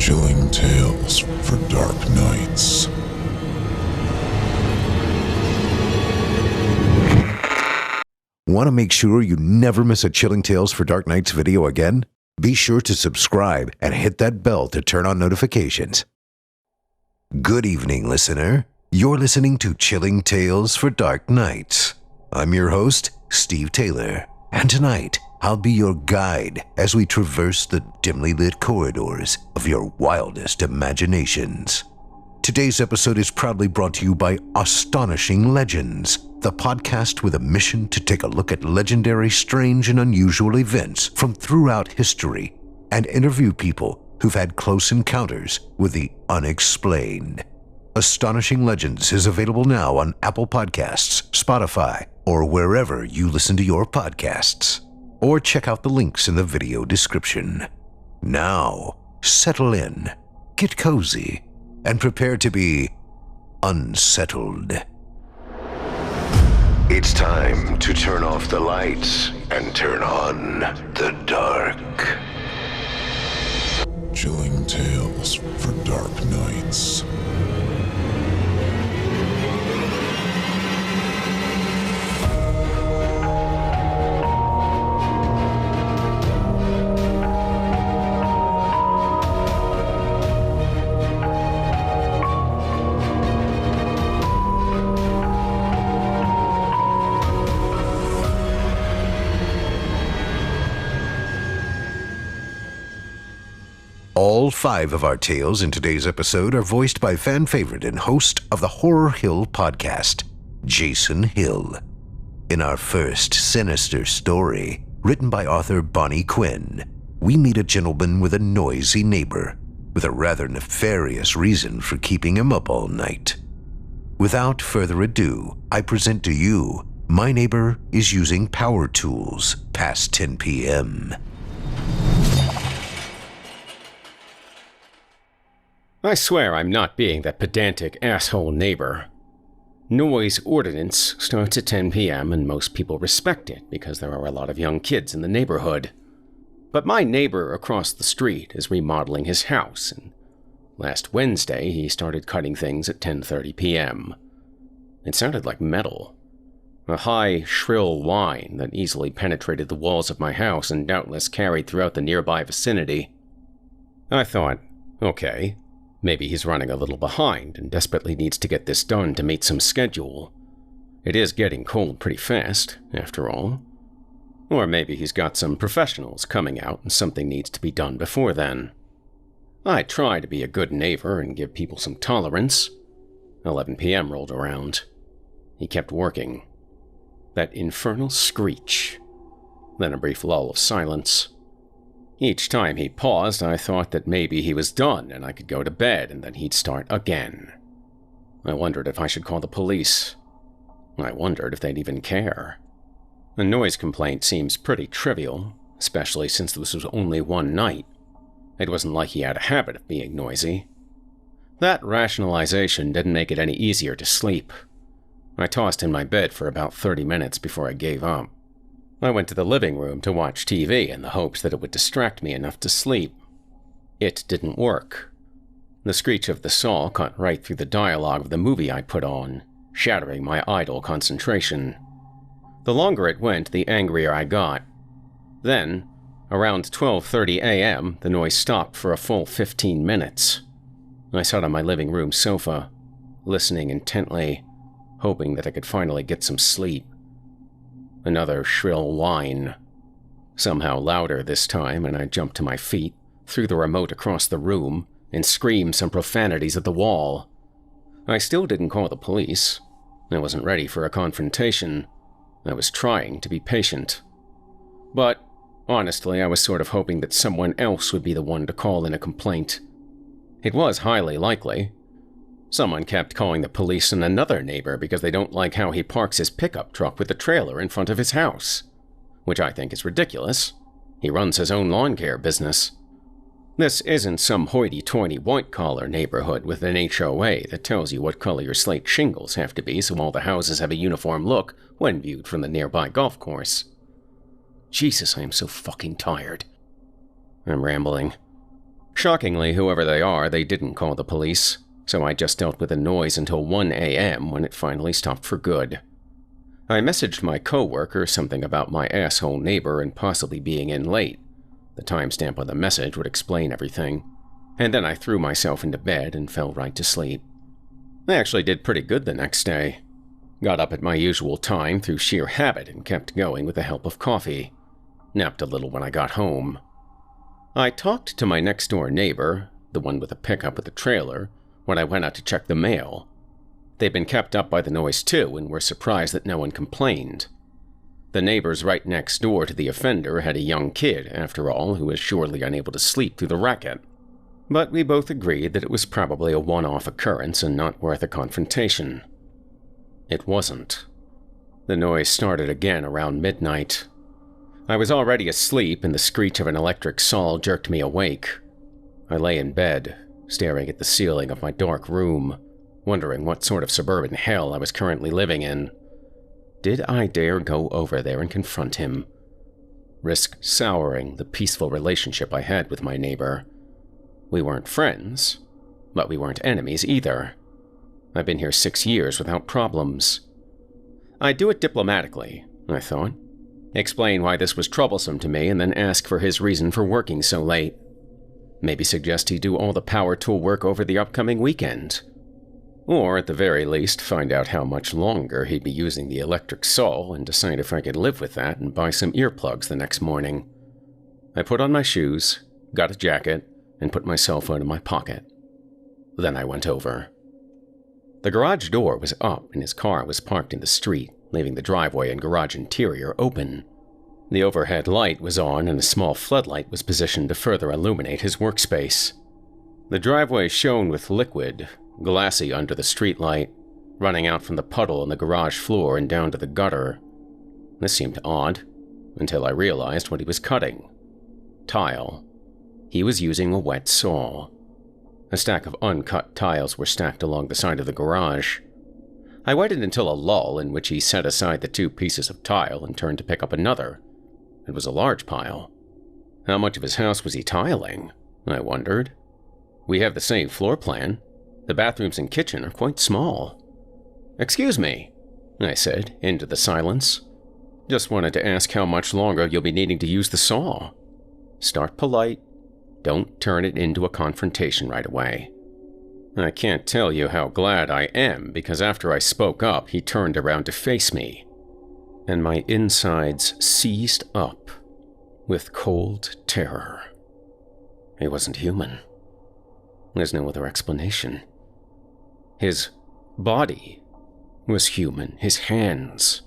Chilling tales for dark nights. Want to make sure you never miss a Chilling Tales for Dark Nights video again? Be sure to subscribe and hit that bell to turn on notifications. Good evening, listener. You're listening to Chilling Tales for Dark Nights. I'm your host, Steve Taylor, and tonight I'll be your guide as we traverse the dimly lit corridors of your wildest imaginations. Today's episode is proudly brought to you by Astonishing Legends, the podcast with a mission to take a look at legendary, strange, and unusual events from throughout history and interview people who've had close encounters with the unexplained. Astonishing Legends is available now on Apple Podcasts, Spotify, or wherever you listen to your podcasts. Or check out the links in the video description. Now, settle in, get cozy, and prepare to be unsettled. It's time to turn off the lights and turn on the dark. Chilling tales for dark nights. All 5 of our tales in today's episode are voiced by fan favorite and host of the Horror Hill podcast, Jason Hill. In our first sinister story, written by author Bonnie Quinn, we meet a gentleman with a noisy neighbor, with a rather nefarious reason for keeping him up all night. Without further ado, I present to you, my neighbor is using power tools past 10 p.m. I swear I'm not being that pedantic asshole neighbor. Noise ordinance starts at 10 p.m. and most people respect it because there are a lot of young kids in the neighborhood. But my neighbor across the street is remodeling his house, and last Wednesday he started cutting things at 10:30 p.m. It sounded like metal. A high, shrill whine that easily penetrated the walls of my house and doubtless carried throughout the nearby vicinity. I thought, okay, maybe he's running a little behind and desperately needs to get this done to meet some schedule. It is getting cold pretty fast, after all. Or maybe he's got some professionals coming out and something needs to be done before then. I try to be a good neighbor and give people some tolerance. 11 p.m. rolled around. He kept working. That infernal screech. Then a brief lull of silence. Each time he paused, I thought that maybe he was done and I could go to bed and then he'd start again. I wondered if I should call the police. I wondered if they'd even care. A noise complaint seems pretty trivial, especially since this was only one night. It wasn't like he had a habit of being noisy. That rationalization didn't make it any easier to sleep. I tossed in my bed for about 30 minutes before I gave up. I went to the living room to watch TV in the hopes that it would distract me enough to sleep. It didn't work. The screech of the saw cut right through the dialogue of the movie I put on, shattering my idle concentration. The longer it went, the angrier I got. Then, around 12:30 a.m., the noise stopped for a full 15 minutes. I sat on my living room sofa, listening intently, hoping that I could finally get some sleep. Another shrill whine. Somehow louder this time, and I jumped to my feet, threw the remote across the room, and screamed some profanities at the wall. I still didn't call the police. I wasn't ready for a confrontation. I was trying to be patient. But, honestly, I was sort of hoping that someone else would be the one to call in a complaint. It was highly likely. Someone kept calling the police on another neighbor because they don't like how he parks his pickup truck with a trailer in front of his house, which I think is ridiculous. He runs his own lawn care business. This isn't some hoity-toity white-collar neighborhood with an HOA that tells you what color your slate shingles have to be so all the houses have a uniform look when viewed from the nearby golf course. Jesus, I am so fucking tired. I'm rambling. Shockingly, whoever they are, they didn't call the police, so I just dealt with the noise until 1 a.m. when it finally stopped for good. I messaged my coworker something about my asshole neighbor and possibly being in late. The timestamp on the message would explain everything, and then I threw myself into bed and fell right to sleep. I actually did pretty good the next day. Got up at my usual time through sheer habit and kept going with the help of coffee. Napped a little when I got home. I talked to my next-door neighbor, the one with a pickup with a trailer, when I went out to check the mail. They'd been kept up by the noise too and were surprised that no one complained. The neighbors right next door to the offender had a young kid, after all, who was surely unable to sleep through the racket. But we both agreed that it was probably a one-off occurrence and not worth a confrontation. It wasn't. The noise started again around midnight. I was already asleep and the screech of an electric saw jerked me awake. I lay in bed, staring at the ceiling of my dark room, wondering what sort of suburban hell I was currently living in. Did I dare go over there and confront him? Risk souring the peaceful relationship I had with my neighbor. We weren't friends, but we weren't enemies either. I've been here 6 years without problems. I'd do it diplomatically, I thought. Explain why this was troublesome to me and then ask for his reason for working so late. Maybe suggest he do all the power tool work over the upcoming weekend. Or, at the very least, find out how much longer he'd be using the electric saw and decide if I could live with that and buy some earplugs the next morning. I put on my shoes, got a jacket, and put my cell phone in my pocket. Then I went over. The garage door was up and his car was parked in the street, leaving the driveway and garage interior open. The overhead light was on and a small floodlight was positioned to further illuminate his workspace. The driveway shone with liquid, glassy under the streetlight, running out from the puddle on the garage floor and down to the gutter. This seemed odd, until I realized what he was cutting. Tile. He was using a wet saw. A stack of uncut tiles were stacked along the side of the garage. I waited until a lull in which he set aside the 2 pieces of tile and turned to pick up another. It was a large pile. How much of his house was he tiling? I wondered. We have the same floor plan. The bathrooms and kitchen are quite small. Excuse me, I said into the silence. Just wanted to ask how much longer you'll be needing to use the saw. Start polite. Don't turn it into a confrontation right away. I can't tell you how glad I am, because after I spoke up, he turned around to face me, and my insides seized up with cold terror. He wasn't human. There's no other explanation. His body was human, his hands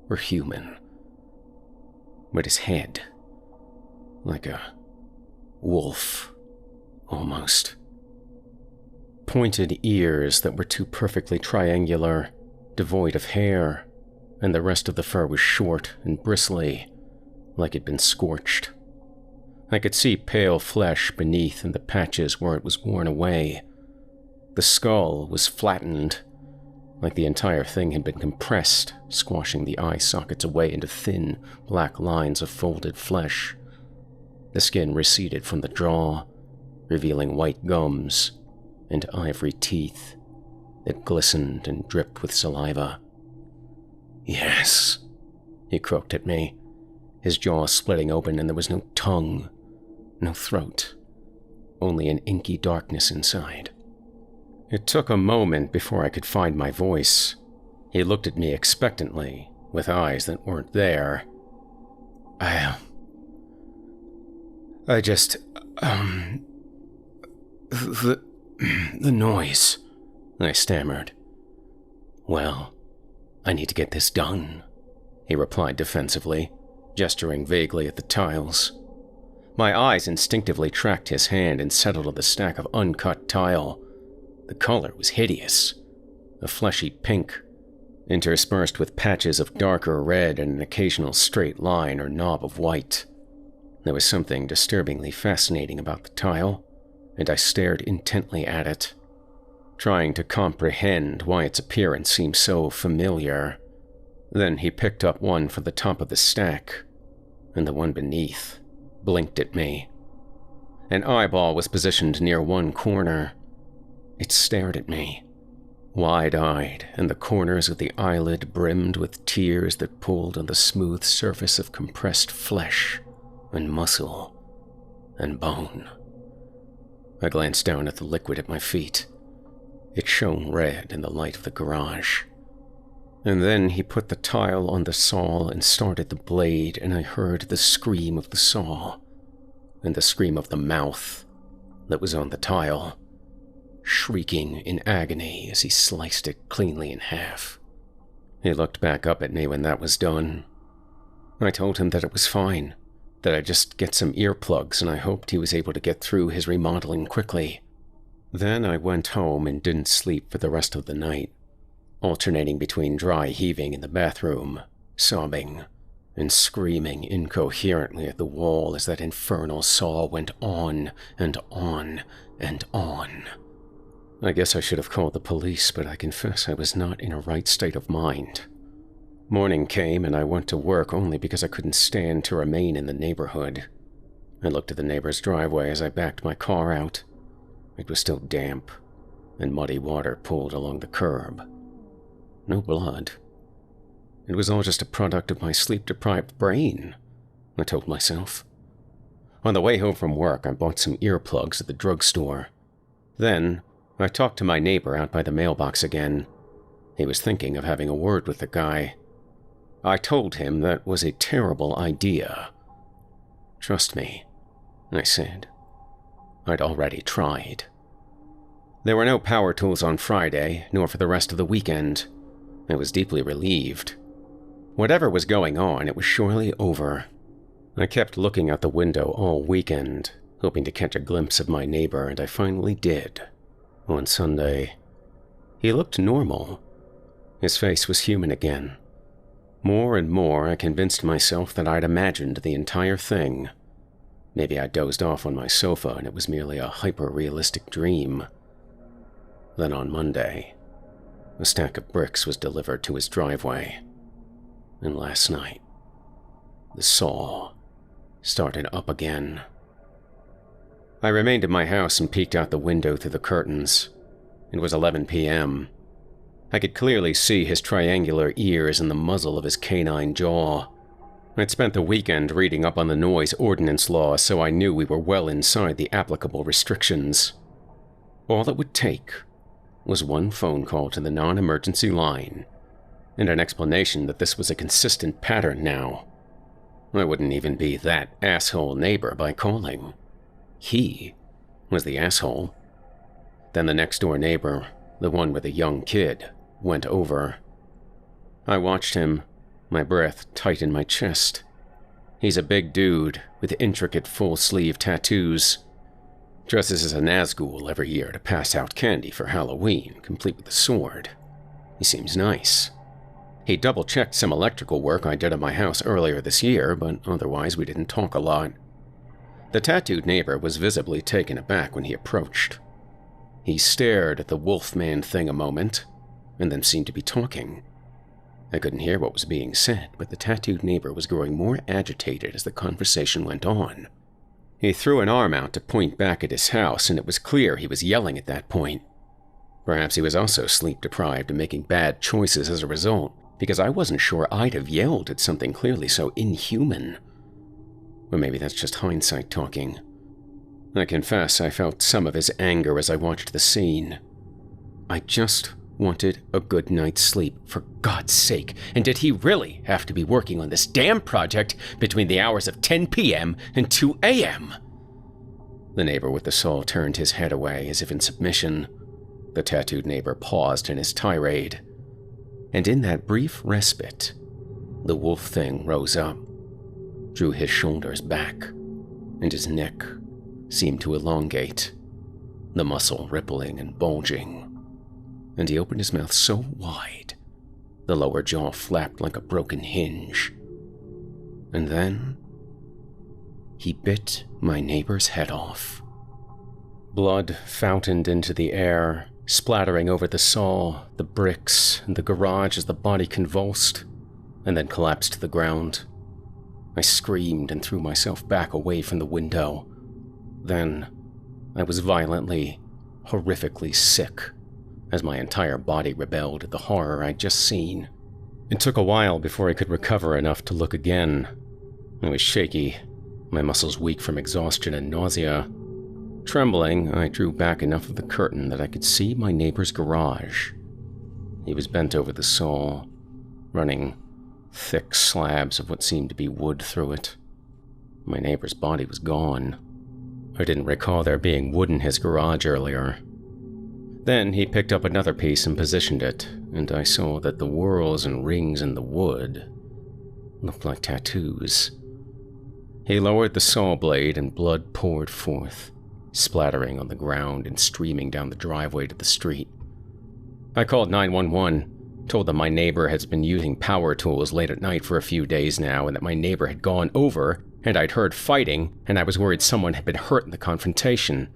were human, but his head, like a wolf, almost. Pointed ears that were too perfectly triangular, devoid of hair, and the rest of the fur was short and bristly, like it'd been scorched. I could see pale flesh beneath and the patches where it was worn away. The skull was flattened, like the entire thing had been compressed, squashing the eye sockets away into thin, black lines of folded flesh. The skin receded from the jaw, revealing white gums and ivory teeth that glistened and dripped with saliva. "Yes," he croaked at me, his jaw splitting open and there was no tongue, no throat, only an inky darkness inside. It took a moment before I could find my voice. He looked at me expectantly, with eyes that weren't there. I just, the noise, I stammered. "Well, I need to get this done," he replied defensively, gesturing vaguely at the tiles. My eyes instinctively tracked his hand and settled on the stack of uncut tile. The color was hideous, a fleshy pink, interspersed with patches of darker red and an occasional straight line or knob of white. There was something disturbingly fascinating about the tile, and I stared intently at it, trying to comprehend why its appearance seemed so familiar. Then he picked up one from the top of the stack, and the one beneath blinked at me. An eyeball was positioned near one corner. It stared at me, wide-eyed, and the corners of the eyelid brimmed with tears that pooled on the smooth surface of compressed flesh and muscle and bone. I glanced down at the liquid at my feet. It shone red in the light of the garage. And then he put the tile on the saw and started the blade, and I heard the scream of the saw and the scream of the mouth that was on the tile, shrieking in agony as he sliced it cleanly in half. He looked back up at me when that was done. I told him that it was fine, that I'd just get some earplugs, and I hoped he was able to get through his remodeling quickly. Then I went home and didn't sleep for the rest of the night, alternating between dry heaving in the bathroom, sobbing, and screaming incoherently at the wall as that infernal saw went on and on and on. I guess I should have called the police, but I confess I was not in a right state of mind. Morning came and I went to work only because I couldn't stand to remain in the neighborhood. I looked at the neighbor's driveway as I backed my car out. It was still damp, and muddy water pooled along the curb. No blood. It was all just a product of my sleep-deprived brain, I told myself. On the way home from work, I bought some earplugs at the drugstore. Then, I talked to my neighbor out by the mailbox again. He was thinking of having a word with the guy. I told him that was a terrible idea. Trust me, I said. I'd already tried. There were no power tools on Friday, nor for the rest of the weekend. I was deeply relieved. Whatever was going on, it was surely over. I kept looking out the window all weekend, hoping to catch a glimpse of my neighbor, and I finally did. On Sunday, he looked normal. His face was human again. More and more, I convinced myself that I'd imagined the entire thing. Maybe I dozed off on my sofa and it was merely a hyper-realistic dream. Then on Monday, a stack of bricks was delivered to his driveway. And last night, the saw started up again. I remained in my house and peeked out the window through the curtains. It was 11 p.m. I could clearly see his triangular ears and the muzzle of his canine jaw. I'd spent the weekend reading up on the noise ordinance law, so I knew we were well inside the applicable restrictions. All it would take was one phone call to the non-emergency line, and an explanation that this was a consistent pattern now. I wouldn't even be that asshole neighbor by calling. He was the asshole. Then the next-door neighbor, the one with a young kid, went over. I watched him, my breath tight in my chest. He's a big dude with intricate full-sleeve tattoos. Dresses as a Nazgul every year to pass out candy for Halloween, complete with a sword. He seems nice. He double-checked some electrical work I did at my house earlier this year, but otherwise we didn't talk a lot. The tattooed neighbor was visibly taken aback when he approached. He stared at the Wolfman thing a moment, and then seemed to be talking. I couldn't hear what was being said, but the tattooed neighbor was growing more agitated as the conversation went on. He threw an arm out to point back at his house, and it was clear he was yelling at that point. Perhaps he was also sleep-deprived and making bad choices as a result, because I wasn't sure I'd have yelled at something clearly so inhuman. Or maybe that's just hindsight talking. I confess I felt some of his anger as I watched the scene. I just wanted a good night's sleep, for God's sake, and did he really have to be working on this damn project between the hours of 10 p.m. and 2 a.m.? The neighbor with the saw turned his head away as if in submission. The tattooed neighbor paused in his tirade. And in that brief respite, the wolf thing rose up, drew his shoulders back, and his neck seemed to elongate, the muscle rippling and bulging. And he opened his mouth so wide, the lower jaw flapped like a broken hinge. And then, he bit my neighbor's head off. Blood fountained into the air, splattering over the saw, the bricks, and the garage as the body convulsed, and then collapsed to the ground. I screamed and threw myself back away from the window. Then, I was violently, horrifically sick, as my entire body rebelled at the horror I'd just seen. It took a while before I could recover enough to look again. I was shaky, my muscles weak from exhaustion and nausea. Trembling, I drew back enough of the curtain that I could see my neighbor's garage. He was bent over the saw, running thick slabs of what seemed to be wood through it. My neighbor's body was gone. I didn't recall there being wood in his garage earlier. Then he picked up another piece and positioned it, and I saw that the whorls and rings in the wood looked like tattoos. He lowered the saw blade and blood poured forth, splattering on the ground and streaming down the driveway to the street. I called 911, told them my neighbor has been using power tools late at night for a few days now and that my neighbor had gone over and I'd heard fighting and I was worried someone had been hurt in the confrontation.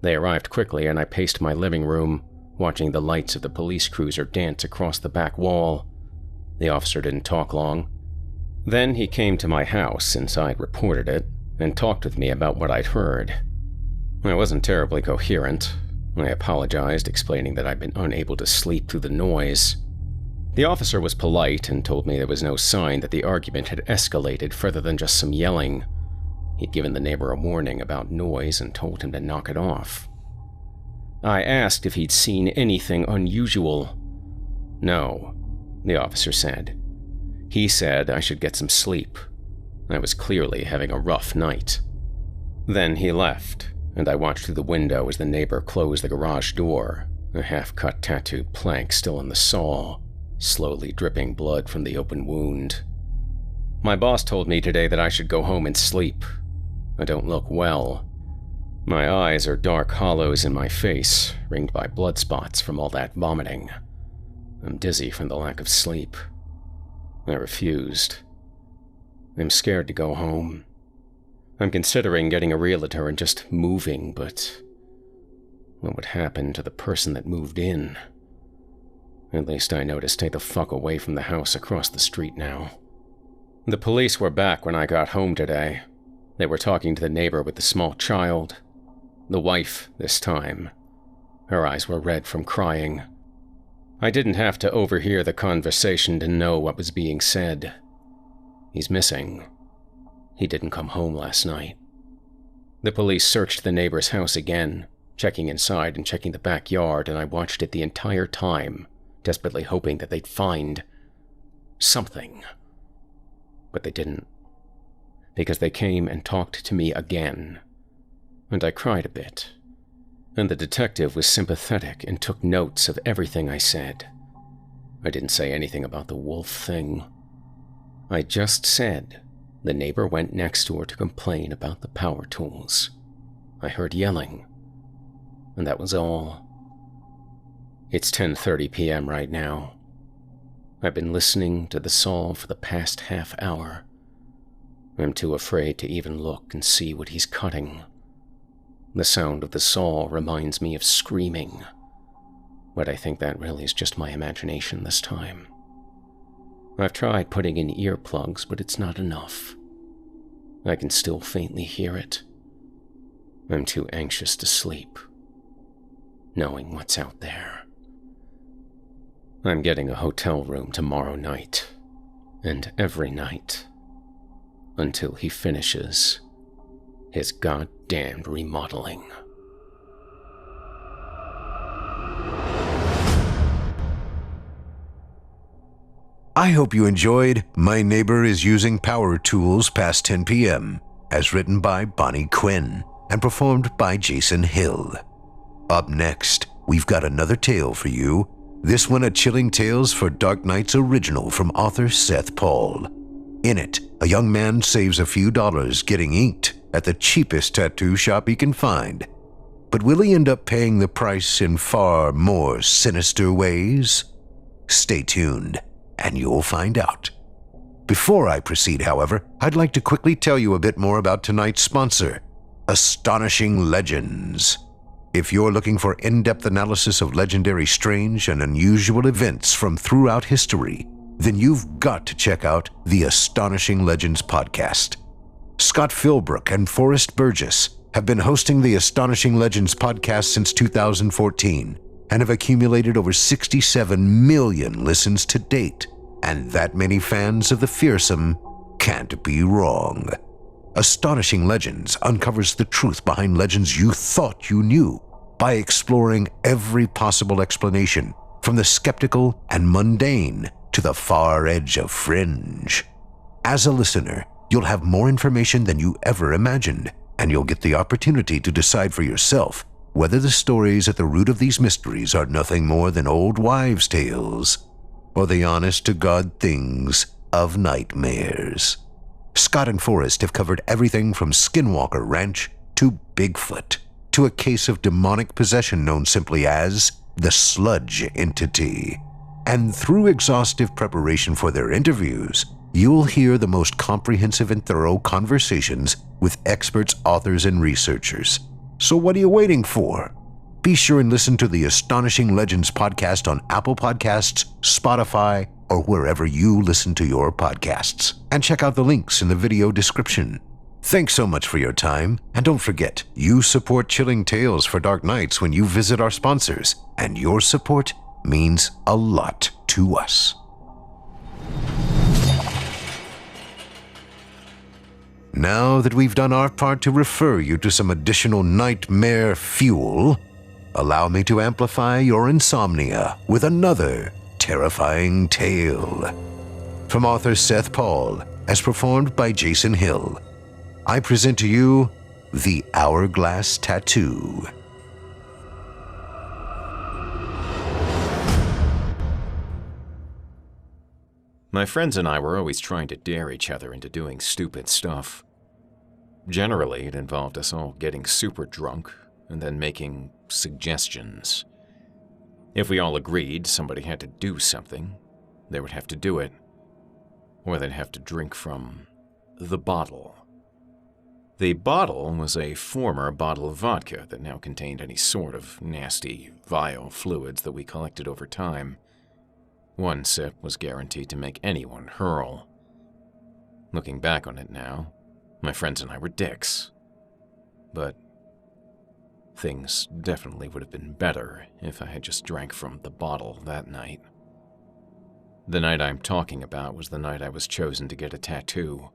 They arrived quickly and I paced my living room, watching the lights of the police cruiser dance across the back wall. The officer didn't talk long. Then he came to my house since I'd reported it and talked with me about what I'd heard. I wasn't terribly coherent. I apologized, explaining that I'd been unable to sleep through the noise. The officer was polite and told me there was no sign that the argument had escalated further than just some yelling. He'd given the neighbor a warning about noise and told him to knock it off. I asked if he'd seen anything unusual. No, the officer said. He said I should get some sleep. I was clearly having a rough night. Then he left, and I watched through the window as the neighbor closed the garage door, a half-cut tattooed plank still in the saw, slowly dripping blood from the open wound. My boss told me today that I should go home and sleep. I don't look well. My eyes are dark hollows in my face, ringed by blood spots from all that vomiting. I'm dizzy from the lack of sleep. I refused. I'm scared to go home. I'm considering getting a realtor and just moving, but what would happen to the person that moved in? At least I know to stay the fuck away from the house across the street now. The police were back when I got home today. They were talking to the neighbor with the small child. The wife, this time. Her eyes were red from crying. I didn't have to overhear the conversation to know what was being said. He's missing. He didn't come home last night. The police searched the neighbor's house again, checking inside and checking the backyard, and I watched it the entire time, desperately hoping that they'd find something. But they didn't, because they came and talked to me again, and I cried a bit, and the detective was sympathetic and took notes of everything I said. I didn't say anything about the wolf thing. I just said the neighbor went next door to complain about the power tools. I heard yelling, and that was all. It's 10:30 p.m. right now. I've been listening to the saw for the past half hour. I'm too afraid to even look and see what he's cutting. The sound of the saw reminds me of screaming, but I think that really is just my imagination this time. I've tried putting in earplugs, but it's not enough. I can still faintly hear it. I'm too anxious to sleep, knowing what's out there. I'm getting a hotel room tomorrow night, and every night, until he finishes his goddamned remodeling. I hope you enjoyed My Neighbor is Using Power Tools Past 10 p.m., as written by Bonnie Quinn and performed by Jason Hill. Up next, we've got another tale for you. This one a Chilling Tales for Dark Nights original from author Seth Paul. In it, a young man saves a few dollars getting inked at the cheapest tattoo shop he can find. But will he end up paying the price in far more sinister ways? Stay tuned, and you'll find out. Before I proceed, however, I'd like to quickly tell you a bit more about tonight's sponsor, Astonishing Legends. If you're looking for in-depth analysis of legendary, strange, and unusual events from throughout history, then you've got to check out the Astonishing Legends podcast. Scott Philbrook and Forrest Burgess have been hosting the Astonishing Legends podcast since 2014 and have accumulated over 67 million listens to date. And that many fans of the fearsome can't be wrong. Astonishing Legends uncovers the truth behind legends you thought you knew by exploring every possible explanation, from the skeptical and mundane to the far edge of fringe. As a listener, you'll have more information than you ever imagined, and you'll get the opportunity to decide for yourself whether the stories at the root of these mysteries are nothing more than old wives' tales or the honest-to-God things of nightmares. Scott and Forrest have covered everything from Skinwalker Ranch to Bigfoot to a case of demonic possession known simply as the Sludge Entity. And through exhaustive preparation for their interviews, you'll hear the most comprehensive and thorough conversations with experts, authors, and researchers. So what are you waiting for? Be sure and listen to the Astonishing Legends podcast on Apple Podcasts, Spotify, or wherever you listen to your podcasts. And check out the links in the video description. Thanks so much for your time, and don't forget, you support Chilling Tales for Dark Nights when you visit our sponsors, and your support means a lot to us. Now that we've done our part to refer you to some additional nightmare fuel, allow me to amplify your insomnia with another terrifying tale. From author Seth Paul, as performed by Jason Hill, I present to you The Hourglass Tattoo. My friends and I were always trying to dare each other into doing stupid stuff. Generally, it involved us all getting super drunk and then making suggestions. If we all agreed somebody had to do something, they would have to do it, or they'd have to drink from the bottle. The bottle was a former bottle of vodka that now contained any sort of nasty, vile fluids that we collected over time. One sip was guaranteed to make anyone hurl. Looking back on it now, my friends and I were dicks. But things definitely would have been better if I had just drank from the bottle that night. The night I'm talking about was the night I was chosen to get a tattoo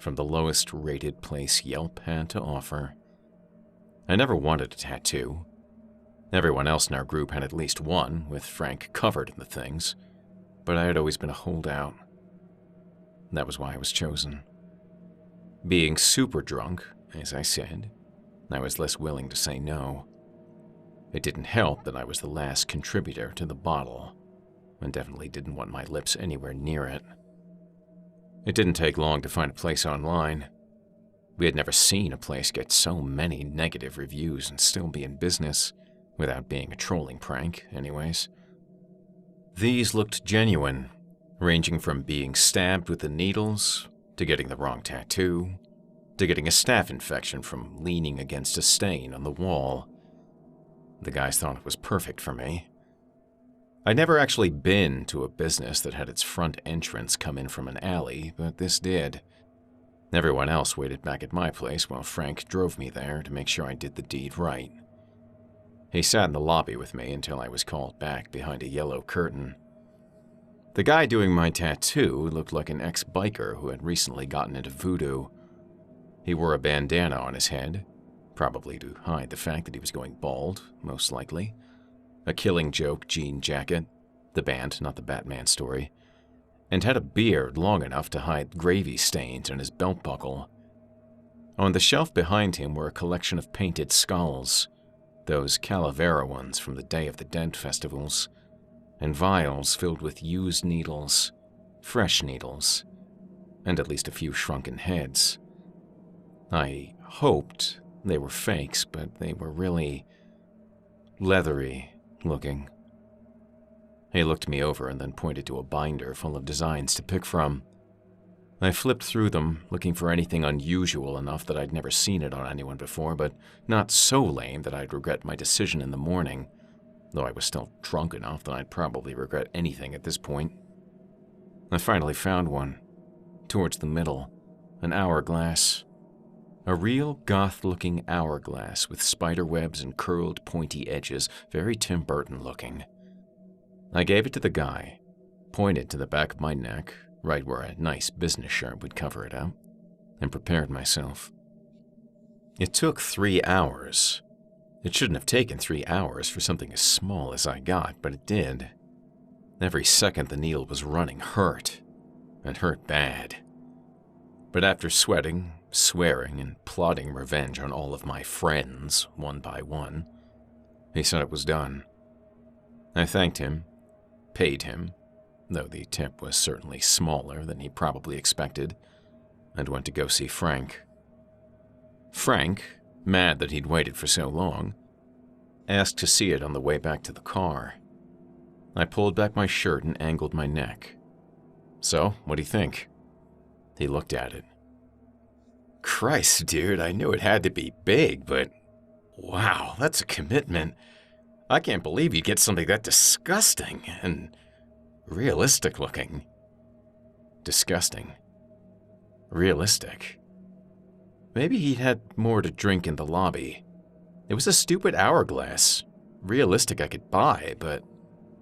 from the lowest-rated place Yelp had to offer. I never wanted a tattoo. Everyone else in our group had at least one, with Frank covered in the things, but I had always been a holdout. That was why I was chosen. Being super drunk, as I said, I was less willing to say no. It didn't help that I was the last contributor to the bottle, and definitely didn't want my lips anywhere near it. It didn't take long to find a place online. We had never seen a place get so many negative reviews and still be in business, without being a trolling prank, anyways. These looked genuine, ranging from being stabbed with the needles, to getting the wrong tattoo, to getting a staph infection from leaning against a stain on the wall. The guys thought it was perfect for me. I'd never actually been to a business that had its front entrance come in from an alley, but this did. Everyone else waited back at my place while Frank drove me there to make sure I did the deed right. He sat in the lobby with me until I was called back behind a yellow curtain. The guy doing my tattoo looked like an ex-biker who had recently gotten into voodoo. He wore a bandana on his head, probably to hide the fact that he was going bald, most likely. A Killing Joke jean jacket, the band, not the Batman story, and had a beard long enough to hide gravy stains on his belt buckle. On the shelf behind him were a collection of painted skulls, those Calavera ones from the Day of the Dead festivals, and vials filled with used needles, fresh needles, and at least a few shrunken heads. I hoped they were fakes, but they were really leathery looking. He looked me over and then pointed to a binder full of designs to pick from. I flipped through them, looking for anything unusual enough that I'd never seen it on anyone before, but not so lame that I'd regret my decision in the morning, though I was still drunk enough that I'd probably regret anything at this point. I finally found one, towards the middle, an hourglass. A real goth-looking hourglass with spider webs and curled pointy edges, very Tim Burton looking. I gave it to the guy, pointed to the back of my neck, right where a nice business shirt would cover it up, and prepared myself. It took 3 hours. It shouldn't have taken 3 hours for something as small as I got, but it did. Every second the needle was running hurt, and hurt bad. But after sweating, swearing, and plotting revenge on all of my friends, one by one, he said it was done. I thanked him, paid him, though the tip was certainly smaller than he probably expected, and went to go see Frank. Frank, mad that he'd waited for so long, asked to see it on the way back to the car. I pulled back my shirt and angled my neck. "So, what do you think?" He looked at it. "Christ, dude, I knew it had to be big, but wow, that's a commitment. I can't believe you'd get something that disgusting and realistic looking." Disgusting. Realistic. Maybe he'd had more to drink in the lobby. It was a stupid hourglass. Realistic I could buy, but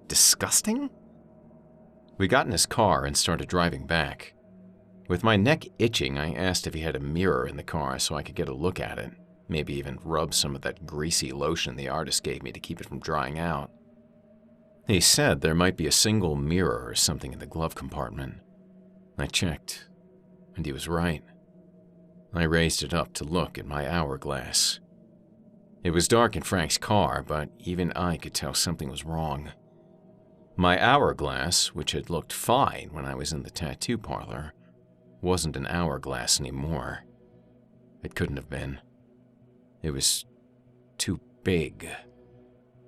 disgusting? We got in his car and started driving back. With my neck itching, I asked if he had a mirror in the car so I could get a look at it, maybe even rub some of that greasy lotion the artist gave me to keep it from drying out. He said there might be a single mirror or something in the glove compartment. I checked, and he was right. I raised it up to look at my hourglass. It was dark in Frank's car, but even I could tell something was wrong. My hourglass, which had looked fine when I was in the tattoo parlor, wasn't an hourglass anymore. It couldn't have been. It was too big.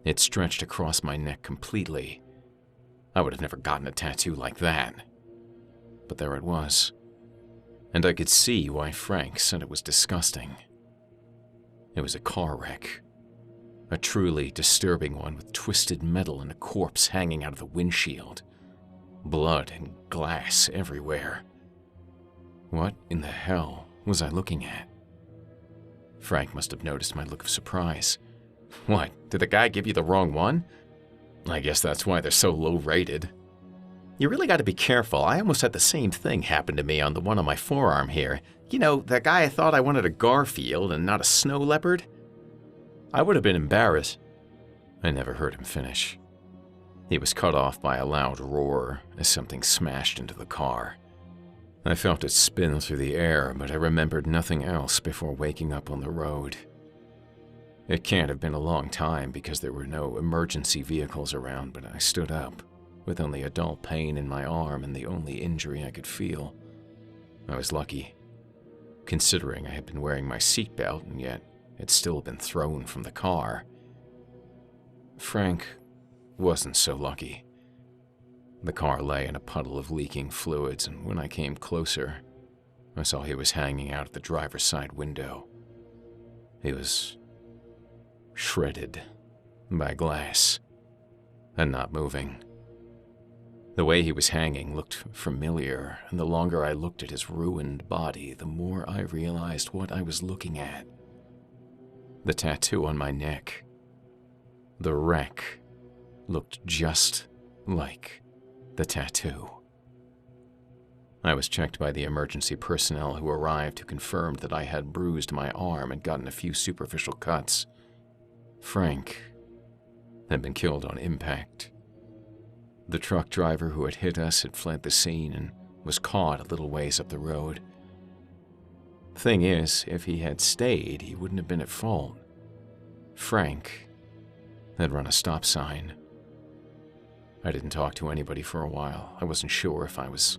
It stretched across my neck completely. I would have never gotten a tattoo like that. But there it was. And I could see why Frank said it was disgusting. It was a car wreck. A truly disturbing one with twisted metal and a corpse hanging out of the windshield. Blood and glass everywhere. What in the hell was I looking at? Frank must have noticed my look of surprise. "What, did the guy give you the wrong one?" "I guess that's why they're so low rated." "You really got to be careful. I almost had the same thing happen to me on the one on my forearm here. You know, that guy I thought I wanted a Garfield and not a snow leopard?" I would have been embarrassed. I never heard him finish. He was cut off by a loud roar as something smashed into the car. I felt it spin through the air, but I remembered nothing else before waking up on the road. It can't have been a long time because there were no emergency vehicles around, but I stood up, with only a dull pain in my arm and the only injury I could feel. I was lucky, considering I had been wearing my seatbelt and yet had still been thrown from the car. Frank wasn't so lucky. The car lay in a puddle of leaking fluids, and when I came closer, I saw he was hanging out at the driver's side window. He was shredded by glass and not moving. The way he was hanging looked familiar, and the longer I looked at his ruined body, the more I realized what I was looking at. The tattoo on my neck. The wreck looked just like the tattoo. I was checked by the emergency personnel who arrived, who confirmed that I had bruised my arm and gotten a few superficial cuts. Frank had been killed on impact. The truck driver who had hit us had fled the scene and was caught a little ways up the road. Thing is, if he had stayed, he wouldn't have been at fault. Frank had run a stop sign. I didn't talk to anybody for a while. I wasn't sure if I was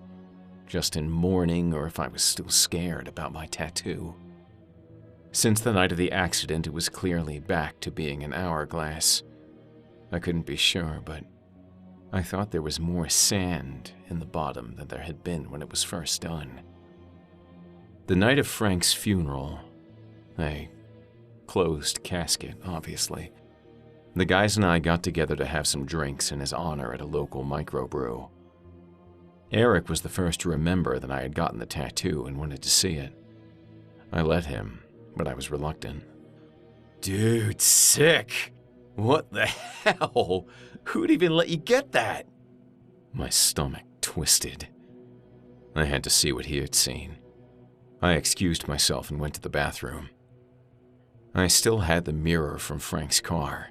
just in mourning or if I was still scared about my tattoo. Since the night of the accident, it was clearly back to being an hourglass. I couldn't be sure, but I thought there was more sand in the bottom than there had been when it was first done. The night of Frank's funeral, a closed casket, obviously, the guys and I got together to have some drinks in his honor at a local microbrew. Eric was the first to remember that I had gotten the tattoo and wanted to see it. I let him, but I was reluctant. Dude, sick! What the hell? Who'd even let you get that? My stomach twisted. I had to see what he had seen. I excused myself and went to the bathroom. I still had the mirror from Frank's car.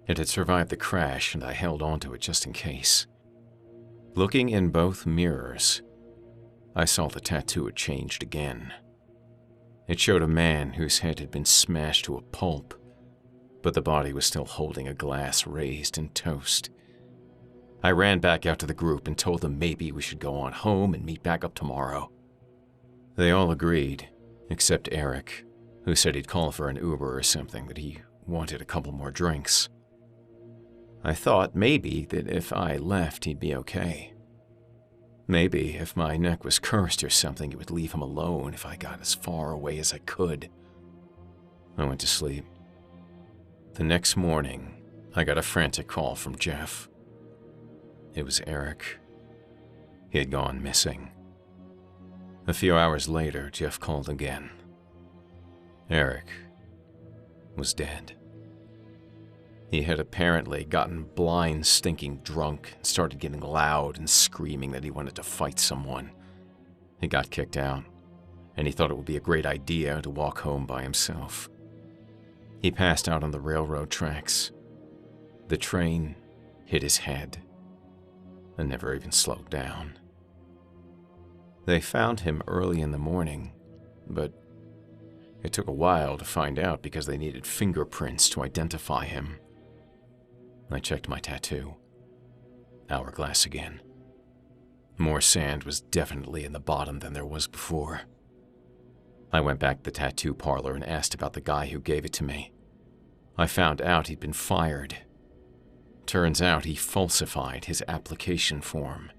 It had survived the crash, and I held onto it just in case. Looking in both mirrors, I saw the tattoo had changed again. It showed a man whose head had been smashed to a pulp, but the body was still holding a glass raised in toast. I ran back out to the group and told them maybe we should go on home and meet back up tomorrow. They all agreed, except Eric, who said he'd call for an Uber or something, that he wanted a couple more drinks. I thought maybe that if I left, he'd be okay. Maybe if my neck was cursed or something, it would leave him alone if I got as far away as I could. I went to sleep. The next morning, I got a frantic call from Jeff. It was Eric. He had gone missing. A few hours later, Jeff called again. Eric was dead. He had apparently gotten blind, stinking drunk and started getting loud and screaming that he wanted to fight someone. He got kicked out, and he thought it would be a great idea to walk home by himself. He passed out on the railroad tracks. The train hit his head and never even slowed down. They found him early in the morning, but it took a while to find out because they needed fingerprints to identify him. I checked my tattoo. Hourglass again. More sand was definitely in the bottom than there was before. I went back to the tattoo parlor and asked about the guy who gave it to me. I found out he'd been fired. Turns out he falsified his application form.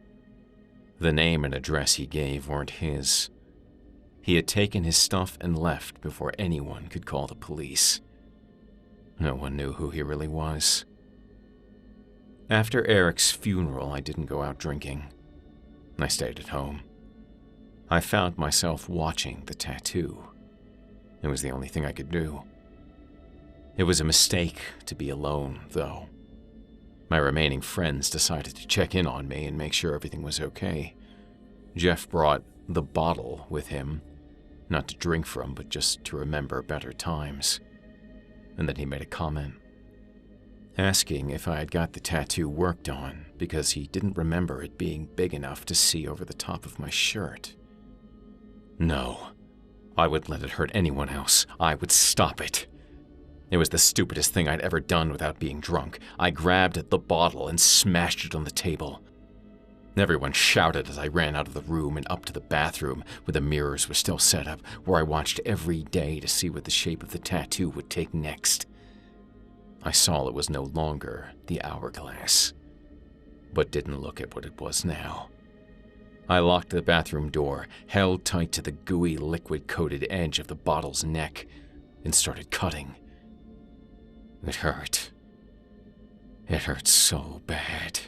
The name and address he gave weren't his. He had taken his stuff and left before anyone could call the police. No one knew who he really was. After Eric's funeral, I didn't go out drinking. I stayed at home. I found myself watching the tattoo. It was the only thing I could do. It was a mistake to be alone, though. My remaining friends decided to check in on me and make sure everything was okay. Jeff brought the bottle with him, not to drink from, but just to remember better times. And then he made a comment, asking if I had got the tattoo worked on because he didn't remember it being big enough to see over the top of my shirt. No, I wouldn't let it hurt anyone else. I would stop it. It was the stupidest thing I'd ever done without being drunk. I grabbed the bottle and smashed it on the table. Everyone shouted as I ran out of the room and up to the bathroom where the mirrors were still set up, where I watched every day to see what the shape of the tattoo would take next. I saw it was no longer the hourglass, but didn't look at what it was now. I locked the bathroom door, held tight to the gooey, liquid-coated edge of the bottle's neck, and started cutting. It hurt. It hurt so bad.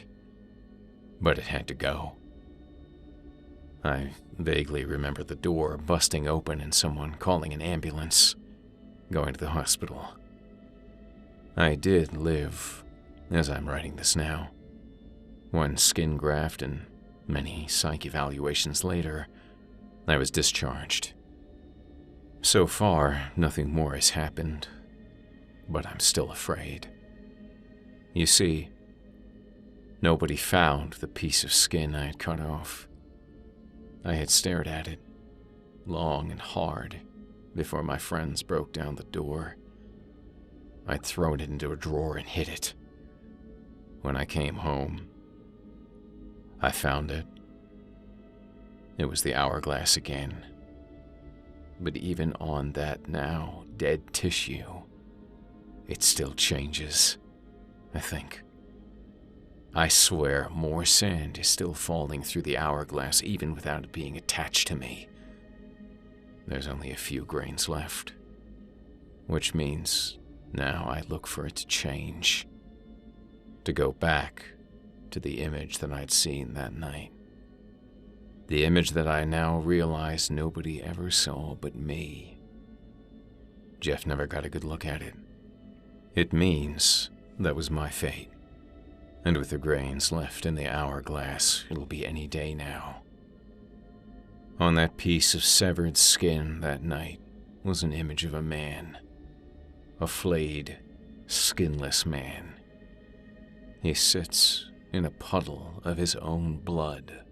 But it had to go. I vaguely remember the door busting open and someone calling an ambulance, going to the hospital. I did live, as I'm writing this now. One skin graft and many psych evaluations later, I was discharged. So far, nothing more has happened, but I'm still afraid. You see, nobody found the piece of skin I had cut off. I had stared at it, long and hard, before my friends broke down the door. I'd thrown it into a drawer and hid it. When I came home, I found it. It was the hourglass again. But even on that now dead tissue, it still changes, I think. I swear more sand is still falling through the hourglass even without it being attached to me. There's only a few grains left, which means now I look for it to change, to go back to the image that I'd seen that night. The image that I now realize nobody ever saw but me. Jeff never got a good look at it. It means that was my fate. And with the grains left in the hourglass, it'll be any day now. On that piece of severed skin that night was an image of a man. A flayed, skinless man. He sits in a puddle of his own blood,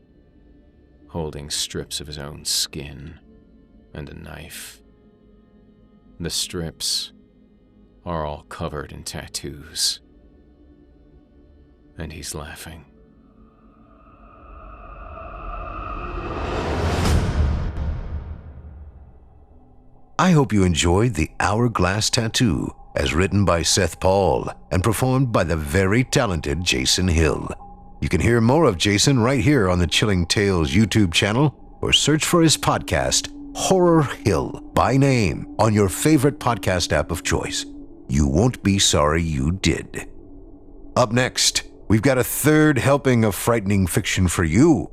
holding strips of his own skin and a knife. The strips are all covered in tattoos. And he's laughing. I hope you enjoyed The Hourglass Tattoo, as written by Seth Paul and performed by the very talented Jason Hill. You can hear more of Jason right here on the Chilling Tales YouTube channel, or search for his podcast, Horror Hill, by name, on your favorite podcast app of choice. You won't be sorry you did. Up next, we've got a third helping of frightening fiction for you.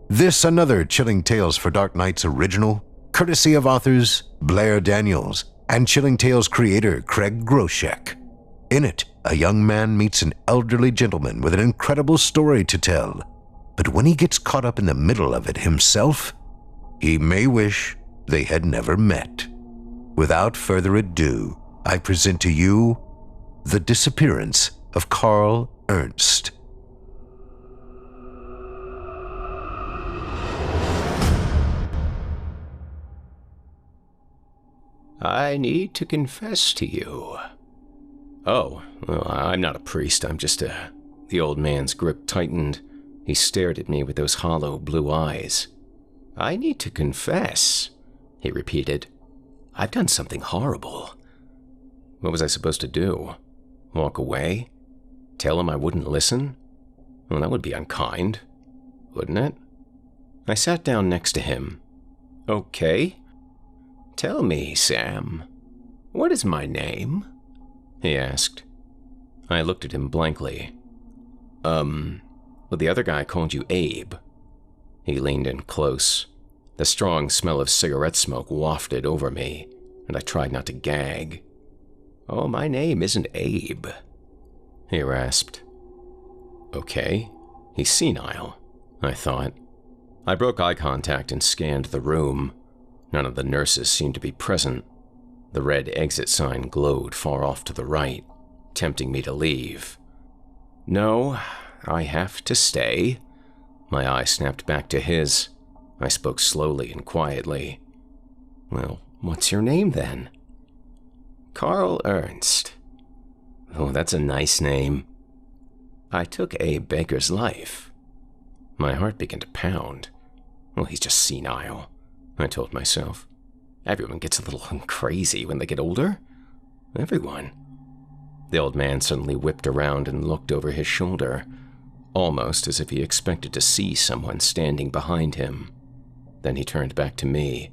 This another Chilling Tales for Dark Nights original, courtesy of authors Blair Daniels and Chilling Tales creator Craig Groshek. In it, a young man meets an elderly gentleman with an incredible story to tell. But when he gets caught up in the middle of it himself, he may wish they had never met. Without further ado, I present to you The Disappearance of Karl Ernst. I need to confess to you. Oh, well, I'm not a priest, I'm just a... The old man's grip tightened. He stared at me with those hollow blue eyes. I need to confess, he repeated. I've done something horrible. What was I supposed to do? Walk away? Tell him I wouldn't listen? Well, that would be unkind, wouldn't it? I sat down next to him. Okay. Tell me, Sam, what is my name? He asked. I looked at him blankly. Well, the other guy called you Abe. He leaned in close. The strong smell of cigarette smoke wafted over me, and I tried not to gag. Oh, my name isn't Abe, he rasped. Okay, he's senile, I thought. I broke eye contact and scanned the room. None of the nurses seemed to be present. The red exit sign glowed far off to the right, tempting me to leave. No, I have to stay. My eye snapped back to his. I spoke slowly and quietly. Well, what's your name then? Karl Ernst. Oh, that's a nice name. I took Abe Baker's life. My heart began to pound. Well, he's just senile, I told myself. Everyone gets a little crazy when they get older. Everyone. The old man suddenly whipped around and looked over his shoulder, almost as if he expected to see someone standing behind him. Then he turned back to me.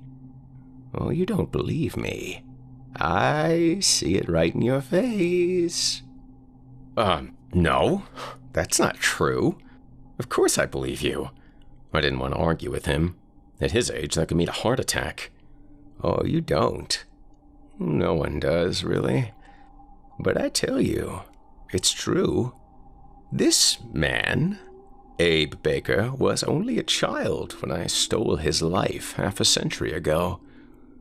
Oh, you don't believe me. I see it right in your face. No, that's not true. Of course I believe you. I didn't want to argue with him. At his age, that could mean a heart attack. Oh, you don't. No one does, really. But I tell you, it's true. This man, Abe Baker, was only a child when I stole his life half a century ago.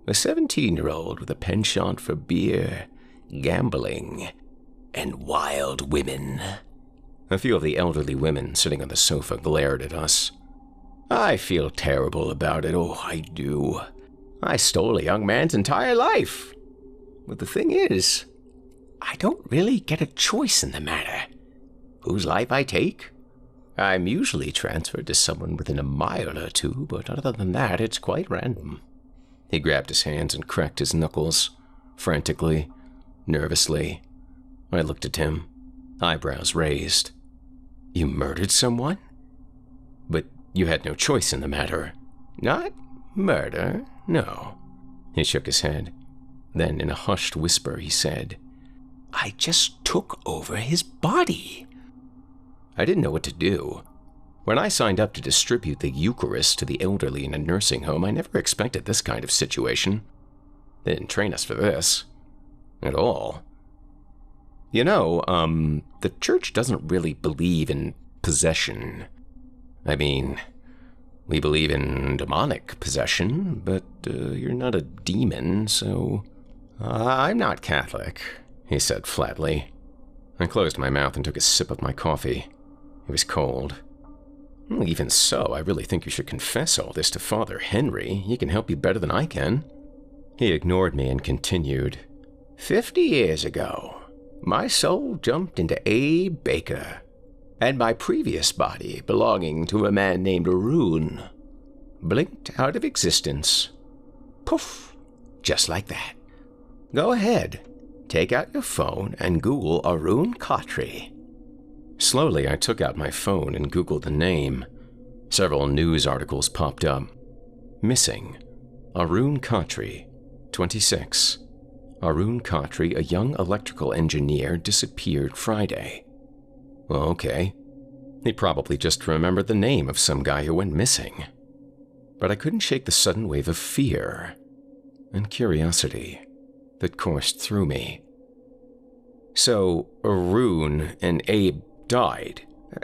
A 17-year-old with a penchant for beer, gambling, and wild women. A few of the elderly women sitting on the sofa glared at us. I feel terrible about it, oh, I do. I stole a young man's entire life. But the thing is, I don't really get a choice in the matter. Whose life I take? I'm usually transferred to someone within a mile or two, but other than that, it's quite random. He grabbed his hands and cracked his knuckles, frantically, nervously. I looked at him, eyebrows raised. You murdered someone? But you had no choice in the matter. Not murder, no. He shook his head. Then, in a hushed whisper, he said, I just took over his body. I didn't know what to do. When I signed up to distribute the Eucharist to the elderly in a nursing home, I never expected this kind of situation. They didn't train us for this. At all. You know, the church doesn't really believe in possession. I mean, we believe in demonic possession, but you're not a demon, so... I'm not Catholic, he said flatly. I closed my mouth and took a sip of my coffee. It was cold. Well, even so, I really think you should confess all this to Father Henry. He can help you better than I can. He ignored me and continued. 50 years ago, my soul jumped into Abe Baker, and my previous body, belonging to a man named Rune, blinked out of existence. Poof, just like that. Go ahead, take out your phone and Google Arun Khatri. Slowly, I took out my phone and Googled the name. Several news articles popped up. Missing. Arun Khatri, 26. Arun Khatri, a young electrical engineer, disappeared Friday. Well, okay. He probably just remembered the name of some guy who went missing. But I couldn't shake the sudden wave of fear and curiosity that coursed through me. So, Arun and Abe died?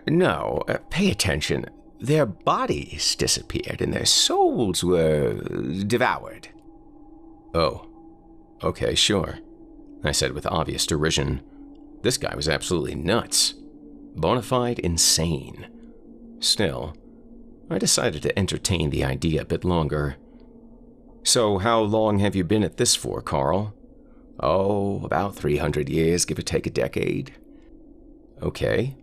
No, pay attention. Their bodies disappeared and their souls were devoured. Oh, okay, sure, I said with obvious derision. This guy was absolutely nuts. Bona fide insane. Still, I decided to entertain the idea a bit longer. So how long have you been at this for, Karl? Oh, about 300 years, give or take a decade. Okay.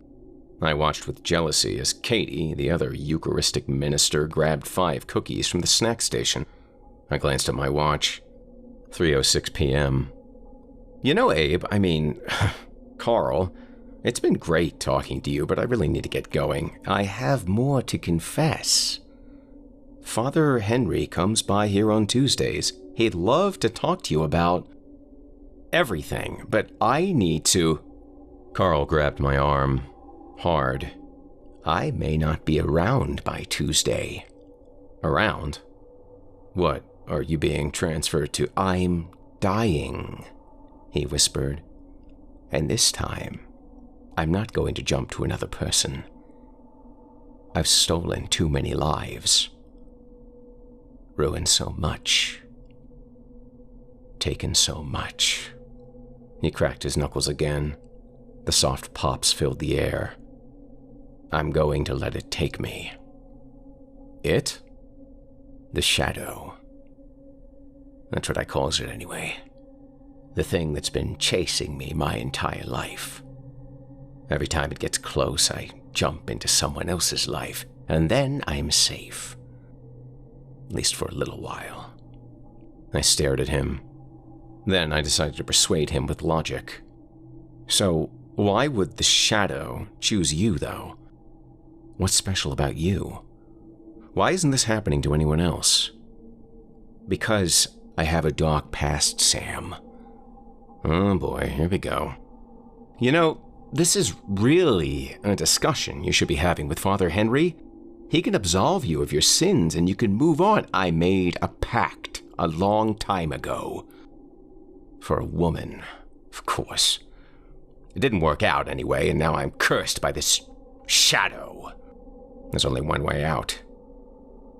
I watched with jealousy as Katie, the other Eucharistic minister, grabbed 5 cookies from the snack station. I glanced at my watch. 3:06 p.m. You know, Abe, Karl, it's been great talking to you, but I really need to get going. I have more to confess. Father Henry comes by here on Tuesdays. He'd love to talk to you about everything, but I need to... Karl grabbed my arm. Hard. I may not be around by Tuesday. Around? What, are you being transferred to? I'm dying, he whispered. And this time, I'm not going to jump to another person. I've stolen too many lives. Ruined so much. Taken so much. He cracked his knuckles again. The soft pops filled the air. I'm going to let it take me. It? The shadow. That's what I calls it anyway. The thing that's been chasing me my entire life. Every time it gets close, I jump into someone else's life, and then I'm safe. At least for a little while. I stared at him. Then I decided to persuade him with logic. So, why would the shadow choose you, though? What's special about you? Why isn't this happening to anyone else? Because I have a dark past, Sam. Oh boy, here we go. You know, this is really a discussion you should be having with Father Henry. He can absolve you of your sins and you can move on. I made a pact a long time ago. For a woman, of course. It didn't work out anyway, and now I'm cursed by this shadow. There's only one way out.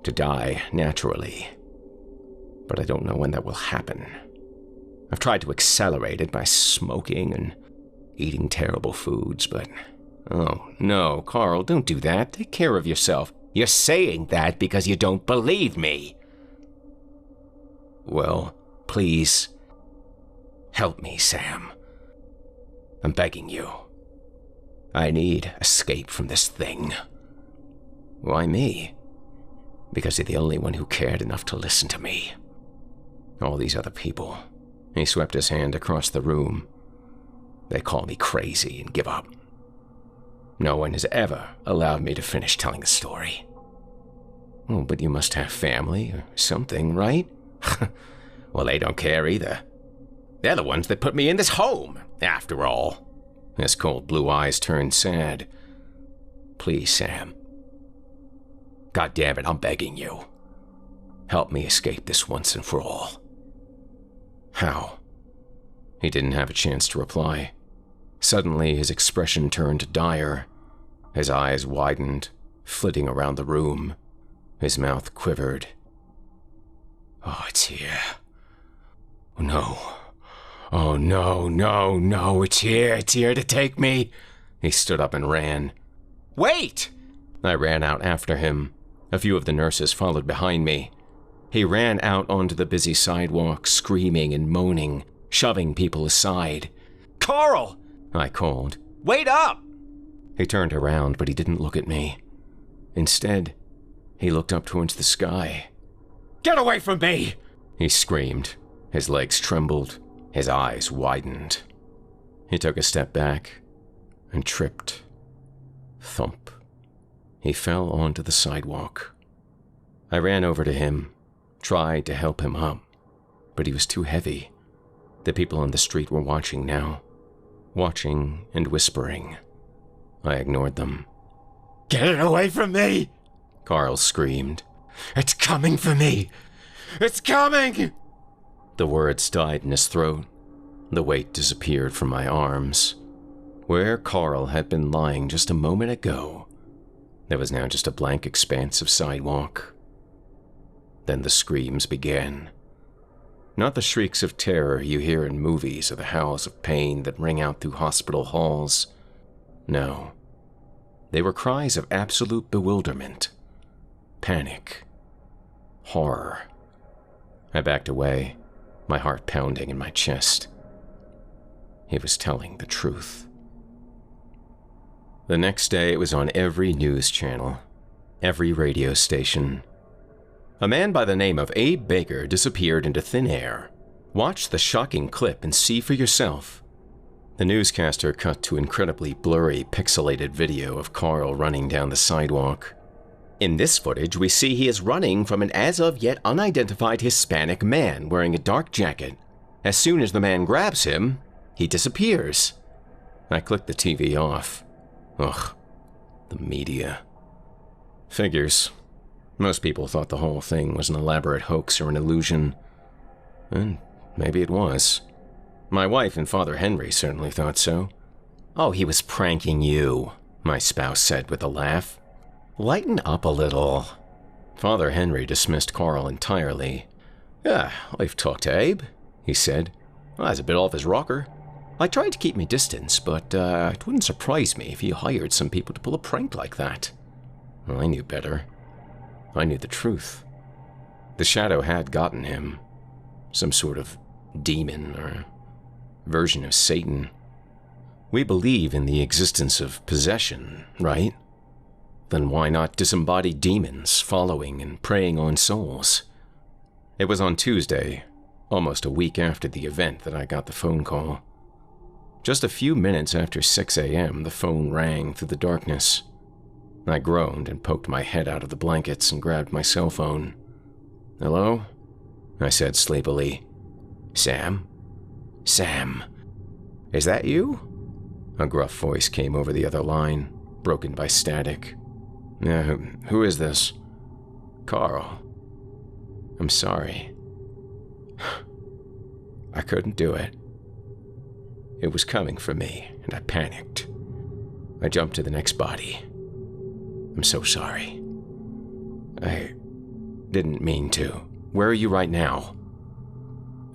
To die naturally. But I don't know when that will happen. I've tried to accelerate it by smoking and eating terrible foods, but... Oh, no, Karl, don't do that. Take care of yourself. You're saying that because you don't believe me. Well, please, help me, Sam. I'm begging you. I need escape from this thing. Why me? Because you're the only one who cared enough to listen to me. All these other people. He swept his hand across the room. They call me crazy and give up. No one has ever allowed me to finish telling a story. Oh, but you must have family or something, right? Well, they don't care either. They're the ones that put me in this home, after all. His cold blue eyes turned sad. Please, Sam. God damn it, I'm begging you. Help me escape this once and for all. How? He didn't have a chance to reply. Suddenly, his expression turned dire. His eyes widened, flitting around the room. His mouth quivered. "Oh, it's here. Oh, no. Oh, no, no, no, it's here to take me." He stood up and ran. "Wait!" I ran out after him. A few of the nurses followed behind me. He ran out onto the busy sidewalk, screaming and moaning, shoving people aside. "Karl!" I called. "Wait up!" He turned around, but he didn't look at me. Instead, he looked up towards the sky. "Get away from me!" he screamed. His legs trembled. His eyes widened. He took a step back and tripped. Thump. He fell onto the sidewalk. I ran over to him, tried to help him up, but he was too heavy. The people on the street were watching now, watching and whispering. I ignored them. "Get it away from me!" Karl screamed. "It's coming for me! It's coming!" The words died in his throat. The weight disappeared from my arms. Where Karl had been lying just a moment ago, there was now just a blank expanse of sidewalk. Then the screams began. Not the shrieks of terror you hear in movies or the howls of pain that ring out through hospital halls. No. They were cries of absolute bewilderment, panic, horror. I backed away, my heart pounding in my chest. He was telling the truth. The next day, it was on every news channel, every radio station. A man by the name of Abe Baker disappeared into thin air. Watch the shocking clip and see for yourself. The newscaster cut to incredibly blurry, pixelated video of Karl running down the sidewalk. In this footage, we see he is running from an as-of-yet unidentified Hispanic man wearing a dark jacket. As soon as the man grabs him, he disappears. I clicked the TV off. Ugh, the media. Figures. Most people thought the whole thing was an elaborate hoax or an illusion. And maybe it was. My wife and Father Henry certainly thought so. "Oh, he was pranking you," my spouse said with a laugh. "Lighten up a little." Father Henry dismissed Karl entirely. "Yeah, I've talked to Abe," he said. "Well, he's a bit off his rocker. I tried to keep my distance, but it wouldn't surprise me if he hired some people to pull a prank like that." Well, I knew better. I knew the truth. The shadow had gotten him. Some sort of demon or version of Satan. We believe in the existence of possession, right? Then why not disembodied demons following and preying on souls? It was on Tuesday, almost a week after the event, that I got the phone call. Just a few minutes after 6 a.m., the phone rang through the darkness. I groaned and poked my head out of the blankets and grabbed my cell phone. "Hello?" I said sleepily. "Sam? Sam, is that you?" A gruff voice came over the other line, broken by static. "Yeah, who is this?" "Karl. I'm sorry. I couldn't do it. It was coming for me, and I panicked. I jumped to the next body. I'm so sorry. I didn't mean to. Where are you right now?"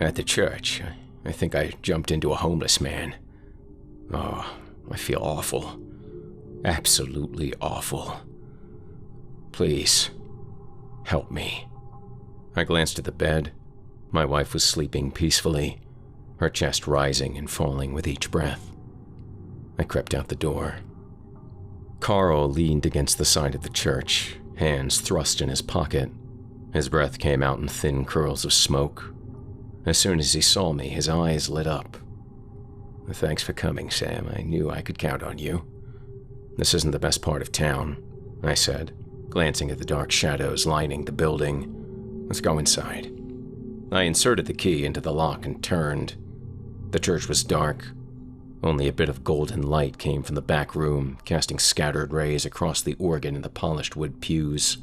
"At the church. I think I jumped into a homeless man. Oh, I feel awful. Absolutely awful. Please, help me." I glanced at the bed. My wife was sleeping peacefully, her chest rising and falling with each breath. I crept out the door. Karl leaned against the side of the church, hands thrust in his pocket. His breath came out in thin curls of smoke. As soon as he saw me, his eyes lit up. "Thanks for coming, Sam. I knew I could count on you." "This isn't the best part of town," I said, glancing at the dark shadows lining the building. "Let's go inside." I inserted the key into the lock and turned. The church was dark. Only a bit of golden light came from the back room, casting scattered rays across the organ and the polished wood pews.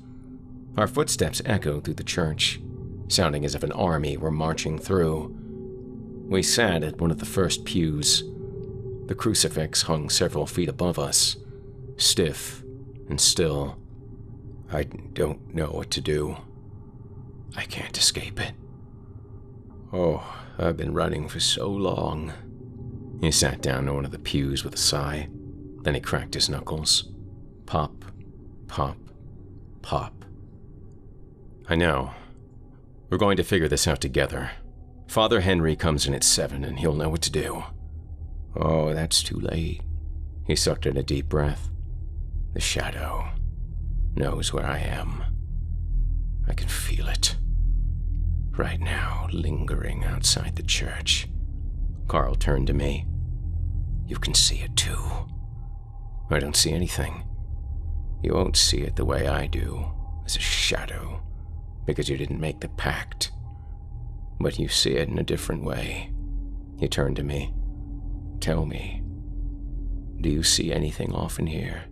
Our footsteps echoed through the church, sounding as if an army were marching through. We sat at one of the first pews. The crucifix hung several feet above us, stiff and still. I don't know what to do. I can't escape it. Oh, I've been running for so long. He sat down on one of the pews with a sigh. Then he cracked his knuckles. Pop, pop, pop. I know. We're going to figure this out together. Father Henry comes in at 7 and he'll know what to do. Oh, that's too late. He sucked in a deep breath. The shadow knows where I am. I can feel it. Right now, lingering outside the church. Karl turned to me. You can see it too. I don't see anything. You won't see it the way I do, as a shadow, because you didn't make the pact. But you see it in a different way. He turned to me. Tell me, do you see anything off in here?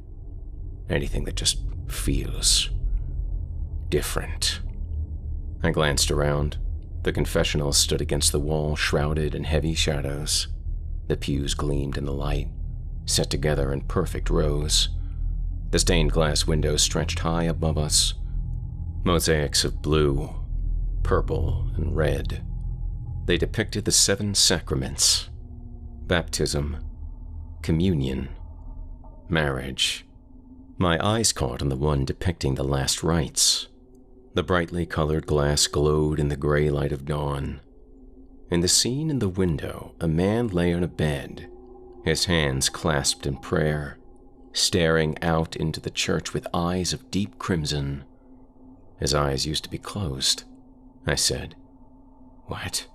Anything that just feels different? I glanced around. The confessional stood against the wall, shrouded in heavy shadows. The pews gleamed in the light, set together in perfect rows. The stained glass windows stretched high above us. Mosaics of blue, purple, and red. They depicted the 7 sacraments: baptism, communion, marriage. My eyes caught on the one depicting the last rites. The brightly colored glass glowed in the gray light of dawn. In the scene in the window, a man lay on a bed, his hands clasped in prayer, staring out into the church with eyes of deep crimson. His eyes used to be closed, I said. What?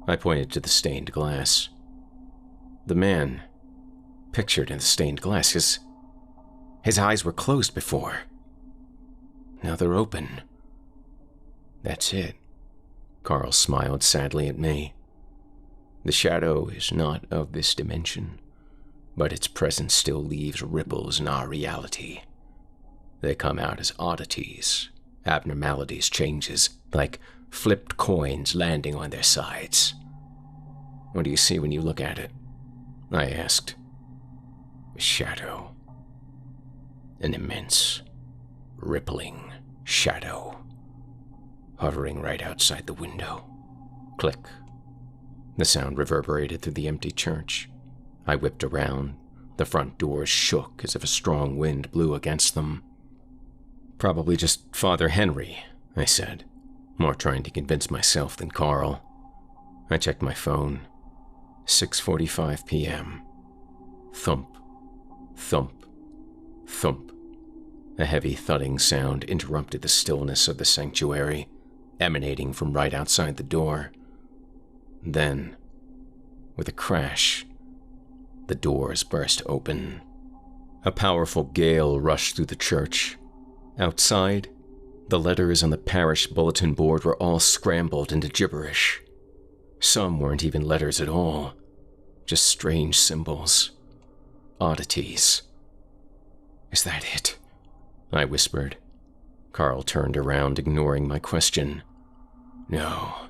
I pointed to the stained glass. The man, pictured in the stained glass, his eyes were closed before. Now they're open. That's it. Karl smiled sadly at me. The shadow is not of this dimension, but its presence still leaves ripples in our reality. They come out as oddities, abnormalities, changes, like flipped coins landing on their sides. What do you see when you look at it? I asked. A shadow. An immense, rippling shadow, hovering right outside the window. Click. The sound reverberated through the empty church. I whipped around. The front doors shook as if a strong wind blew against them. Probably just Father Henry, I said, more trying to convince myself than Karl. I checked my phone. 6:45 p.m. Thump, thump, thump. A heavy thudding sound interrupted the stillness of the sanctuary, emanating from right outside the door. Then, with a crash, the doors burst open. A powerful gale rushed through the church. Outside, the letters on the parish bulletin board were all scrambled into gibberish. Some weren't even letters at all, just strange symbols, oddities. Is that it? I whispered. Karl turned around, ignoring my question. No,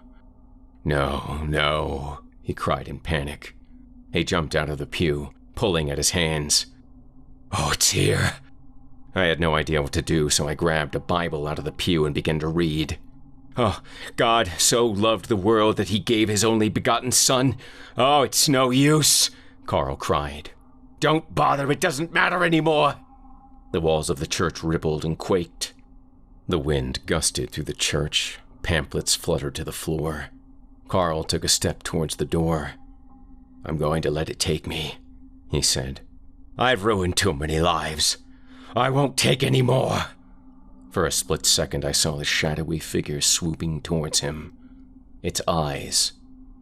he cried in panic. He jumped out of the pew, pulling at his hands. Oh, it's here. I had no idea what to do, so I grabbed a Bible out of the pew and began to read. Oh, God so loved the world that he gave his only begotten Son. Oh, it's no use, Karl cried. Don't bother, it doesn't matter anymore. The walls of the church rippled and quaked. The wind gusted through the church. Pamphlets fluttered to the floor. Karl took a step towards the door. I'm going to let it take me, he said. I've ruined too many lives. I won't take any more. For a split second, I saw the shadowy figure swooping towards him, its eyes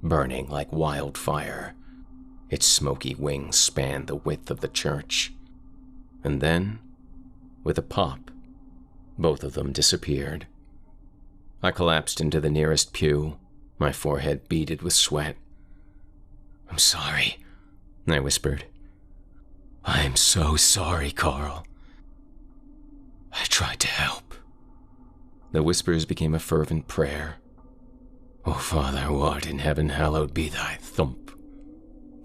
burning like wildfire. Its smoky wings spanned the width of the church. And then, with a pop, both of them disappeared. I collapsed into the nearest pew, my forehead beaded with sweat. I'm sorry, I whispered. I'm so sorry, Karl. I tried to help. The whispers became a fervent prayer. "O Father, who art in heaven, hallowed be thy thump."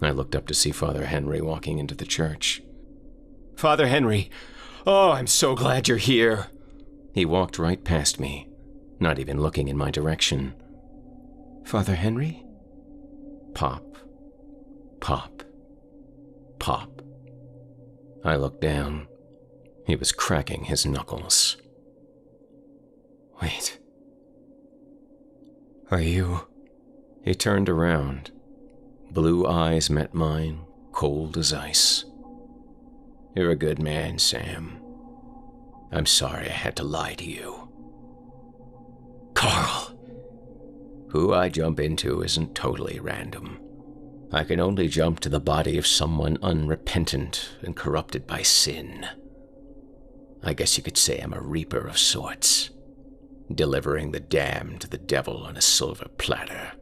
I looked up to see Father Henry walking into the church. "Father Henry! Oh, I'm so glad you're here!" He walked right past me, not even looking in my direction. "Father Henry?" Pop. Pop. Pop. I looked down. He was cracking his knuckles. "Wait. Are you?" He turned around. Blue eyes met mine, cold as ice. "You're a good man, Sam. I'm sorry I had to lie to you." "Karl!" "Who I jump into isn't totally random. I can only jump to the body of someone unrepentant and corrupted by sin. I guess you could say I'm a reaper of sorts, delivering the damned to the devil on a silver platter,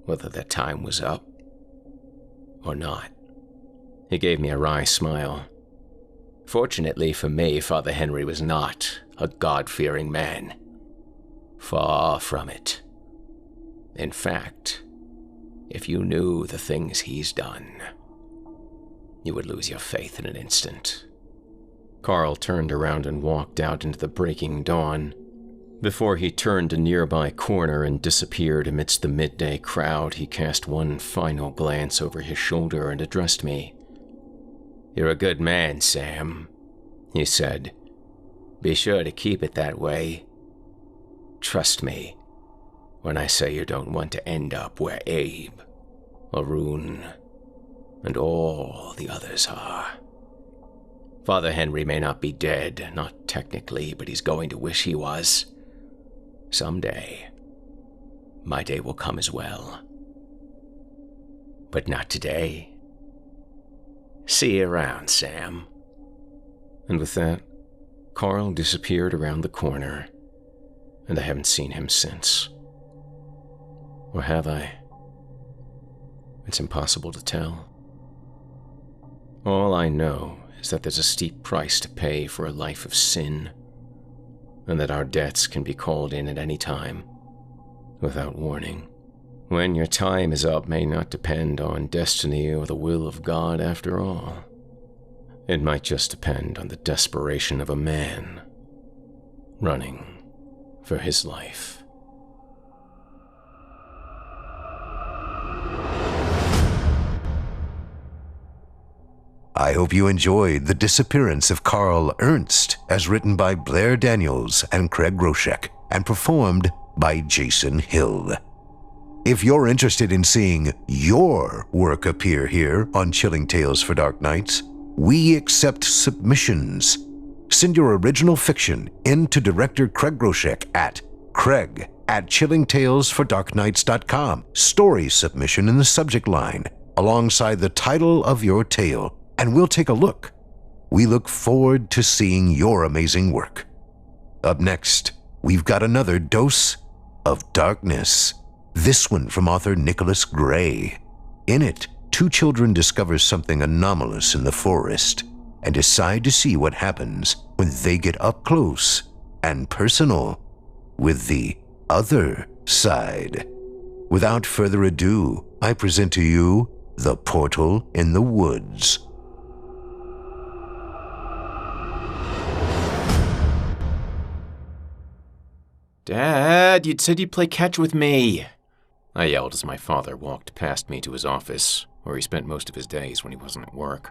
whether their time was up or not." He gave me a wry smile. Fortunately for me, Father Henry was not a God-fearing man. Far from it. In fact, if you knew the things he's done, you would lose your faith in an instant. Karl turned around and walked out into the breaking dawn. Before he turned a nearby corner and disappeared amidst the midday crowd, he cast one final glance over his shoulder and addressed me. "You're a good man, Sam," he said. "Be sure to keep it that way. Trust me when I say you don't want to end up where Abe, Arun, and all the others are. Father Henry may not be dead, not technically, but he's going to wish he was. Someday, my day will come as well. But not today. See you around, Sam." And with that, Karl disappeared around the corner, and I haven't seen him since. Or have I? It's impossible to tell. All I know is that there's a steep price to pay for a life of sin, and that our debts can be called in at any time, without warning. When your time is up may not depend on destiny or the will of God after all. It might just depend on the desperation of a man running for his life. I hope you enjoyed The Disappearance of Karl Ernst, as written by Blair Daniels and Craig Groshek, and performed by Jason Hill. If you're interested in seeing your work appear here on Chilling Tales for Dark Nights, we accept submissions. Send your original fiction in to director Craig Groshek at craig@chillingtalesfordarknights.com. Story submission in the subject line, alongside the title of your tale, and we'll take a look. We look forward to seeing your amazing work. Up next, we've got another dose of darkness. This one from author Nicholas Gray. In it, two children discover something anomalous in the forest and decide to see what happens when they get up close and personal with the other side. Without further ado, I present to you The Portal in the Woods. "Dad, you said you'd play catch with me," I yelled as my father walked past me to his office, where he spent most of his days when he wasn't at work.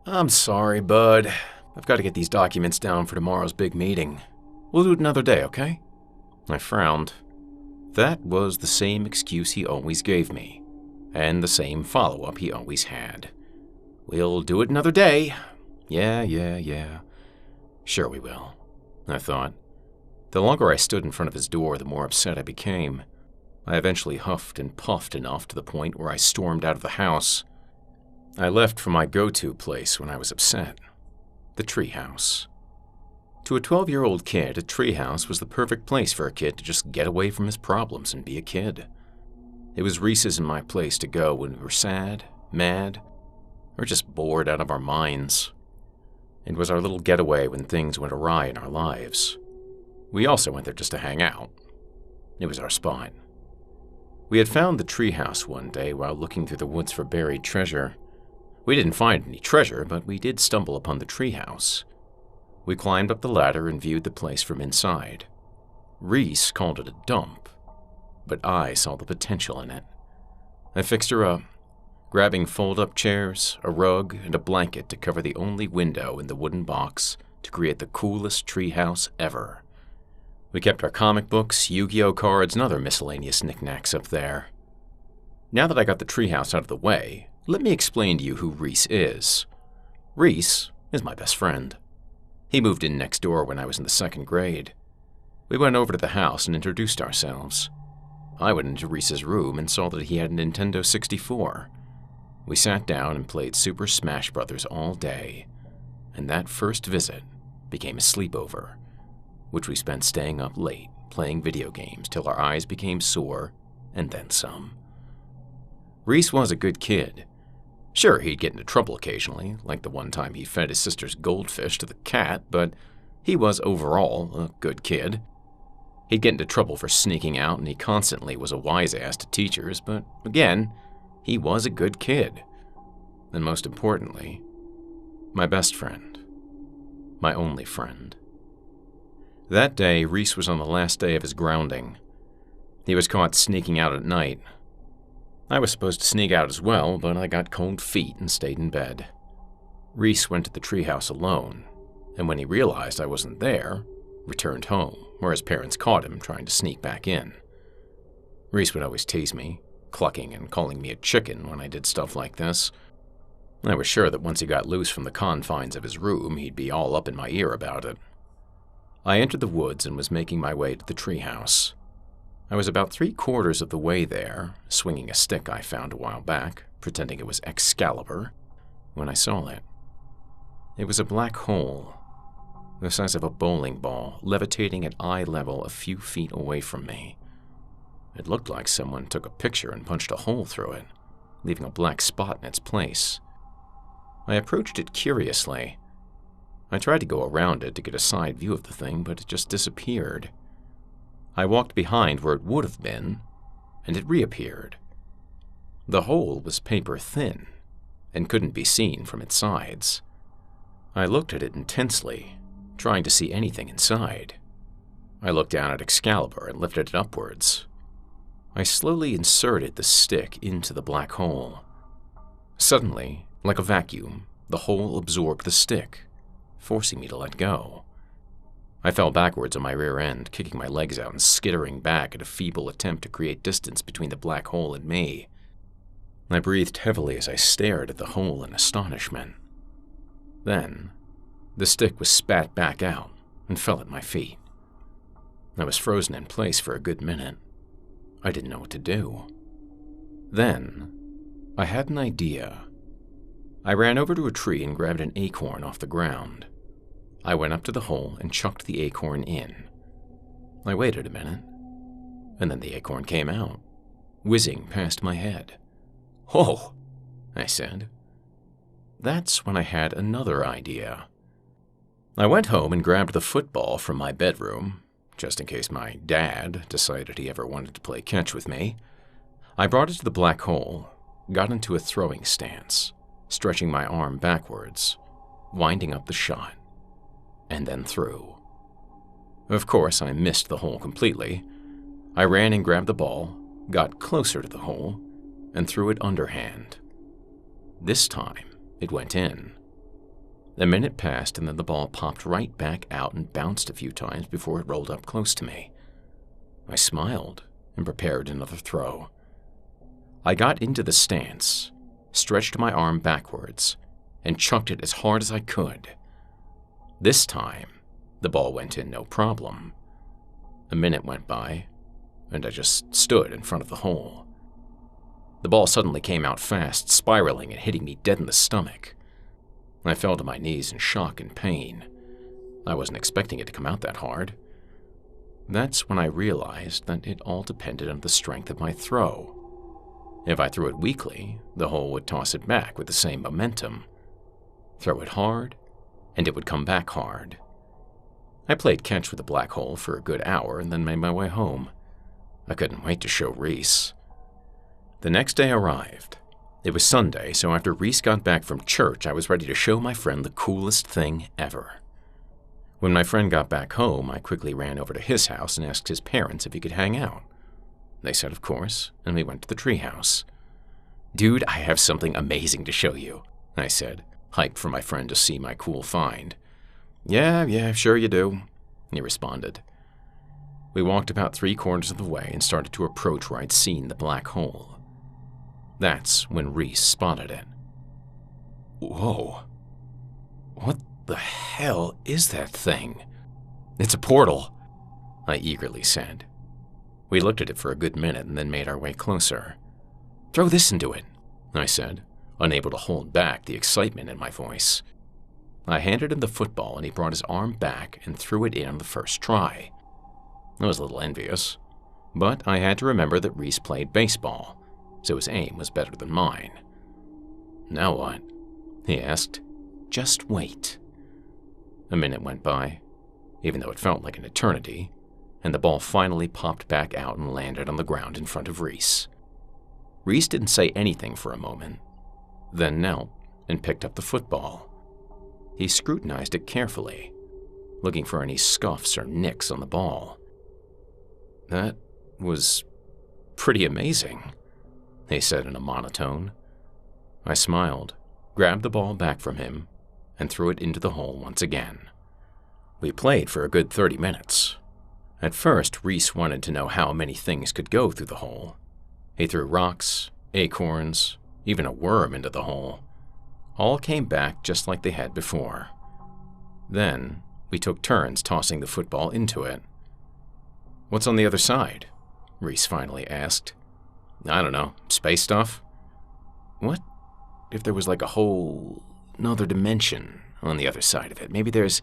"I'm sorry, bud. I've got to get these documents down for tomorrow's big meeting. We'll do it another day, okay?" I frowned. That was the same excuse he always gave me, and the same follow-up he always had. "We'll do it another day. Yeah. Sure we will," I thought. The longer I stood in front of his door, the more upset I became. I eventually huffed and puffed enough to the point where I stormed out of the house. I left for my go-to place when I was upset. The treehouse. To a 12-year-old kid, a treehouse was the perfect place for a kid to just get away from his problems and be a kid. It was Reese's and my place to go when we were sad, mad, or just bored out of our minds. It was our little getaway when things went awry in our lives. We also went there just to hang out. It was our spot. We had found the treehouse one day while looking through the woods for buried treasure. We didn't find any treasure, but we did stumble upon the treehouse. We climbed up the ladder and viewed the place from inside. Reese called it a dump, but I saw the potential in it. I fixed her up, grabbing fold-up chairs, a rug, and a blanket to cover the only window in the wooden box to create the coolest treehouse ever. We kept our comic books, Yu-Gi-Oh cards, and other miscellaneous knickknacks up there. Now that I got the treehouse out of the way, let me explain to you who Reese is. Reese is my best friend. He moved in next door when I was in the 2nd grade. We went over to the house and introduced ourselves. I went into Reese's room and saw that he had a Nintendo 64. We sat down and played Super Smash Bros. All day, and that first visit became a sleepover, which we spent staying up late playing video games till our eyes became sore and then some. Reese was a good kid. Sure, he'd get into trouble occasionally, like the one time he fed his sister's goldfish to the cat, but he was overall a good kid. He'd get into trouble for sneaking out, and he constantly was a wise ass to teachers, but again, he was a good kid. And most importantly, my best friend. My only friend. That day, Reese was on the last day of his grounding. He was caught sneaking out at night. I was supposed to sneak out as well, but I got cold feet and stayed in bed. Reese went to the treehouse alone, and when he realized I wasn't there, returned home, where his parents caught him trying to sneak back in. Reese would always tease me, clucking and calling me a chicken when I did stuff like this. I was sure that once he got loose from the confines of his room, he'd be all up in my ear about it. I entered the woods and was making my way to the treehouse. I was about 3/4 of the way there, swinging a stick I found a while back, pretending it was Excalibur, when I saw it. It was a black hole, the size of a bowling ball, levitating at eye level a few feet away from me. It looked like someone took a picture and punched a hole through it, leaving a black spot in its place. I approached it curiously. I tried to go around it to get a side view of the thing, but it just disappeared. I walked behind where it would have been, and it reappeared. The hole was paper thin and couldn't be seen from its sides. I looked at it intensely, trying to see anything inside. I looked down at Excalibur and lifted it upwards. I slowly inserted the stick into the black hole. Suddenly, like a vacuum, the hole absorbed the stick, forcing me to let go. I fell backwards on my rear end, kicking my legs out and skittering back at a feeble attempt to create distance between the black hole and me. I breathed heavily as I stared at the hole in astonishment. Then, the stick was spat back out and fell at my feet. I was frozen in place for a good minute. I didn't know what to do. Then, I had an idea. I ran over to a tree and grabbed an acorn off the ground. I went up to the hole and chucked the acorn in. I waited a minute, and then the acorn came out, whizzing past my head. "Oh," I said. That's when I had another idea. I went home and grabbed the football from my bedroom, just in case my dad decided he ever wanted to play catch with me. I brought it to the black hole, got into a throwing stance, stretching my arm backwards, winding up the shot, and then threw. Of course, I missed the hole completely. I ran and grabbed the ball, got closer to the hole, and threw it underhand. This time, it went in. A minute passed and then the ball popped right back out and bounced a few times before it rolled up close to me. I smiled and prepared another throw. I got into the stance, stretched my arm backwards, and chucked it as hard as I could. This time, the ball went in no problem. A minute went by, and I just stood in front of the hole. The ball suddenly came out fast, spiraling and hitting me dead in the stomach. I fell to my knees in shock and pain. I wasn't expecting it to come out that hard. That's when I realized that it all depended on the strength of my throw. If I threw it weakly, the hole would toss it back with the same momentum. Throw it hard, and it would come back hard. I played catch with the black hole for a good hour and then made my way home. I couldn't wait to show Reese. The next day arrived. It was Sunday, so after Reese got back from church, I was ready to show my friend the coolest thing ever. When my friend got back home, I quickly ran over to his house and asked his parents if he could hang out. They said of course, and we went to the treehouse. "Dude, I have something amazing to show you," I said, hyped for my friend to see my cool find. Yeah, sure you do," he responded. We walked about 3/4 of the way and started to approach where I'd seen the black hole. That's when Reese spotted it. "Whoa. What the hell is that thing?" "It's a portal," I eagerly said. We looked at it for a good minute and then made our way closer. "Throw this into it," I said, unable to hold back the excitement in my voice. I handed him the football and he brought his arm back and threw it in on the first try. I was a little envious, but I had to remember that Reese played baseball, so his aim was better than mine. "Now what?" he asked. "Just wait." A minute went by, even though it felt like an eternity, and the ball finally popped back out and landed on the ground in front of Reese. Reese didn't say anything for a moment, then knelt and picked up the football. He scrutinized it carefully, looking for any scuffs or nicks on the ball. "That was pretty amazing," he said in a monotone. I smiled, grabbed the ball back from him, and threw it into the hole once again. We played for a good 30 minutes. At first, Reese wanted to know how many things could go through the hole. He threw rocks, acorns, even a worm into the hole. All came back just like they had before. Then, we took turns tossing the football into it. "What's on the other side?" Reese finally asked. "I don't know, space stuff?" "What if there was like a whole another dimension on the other side of it? Maybe there's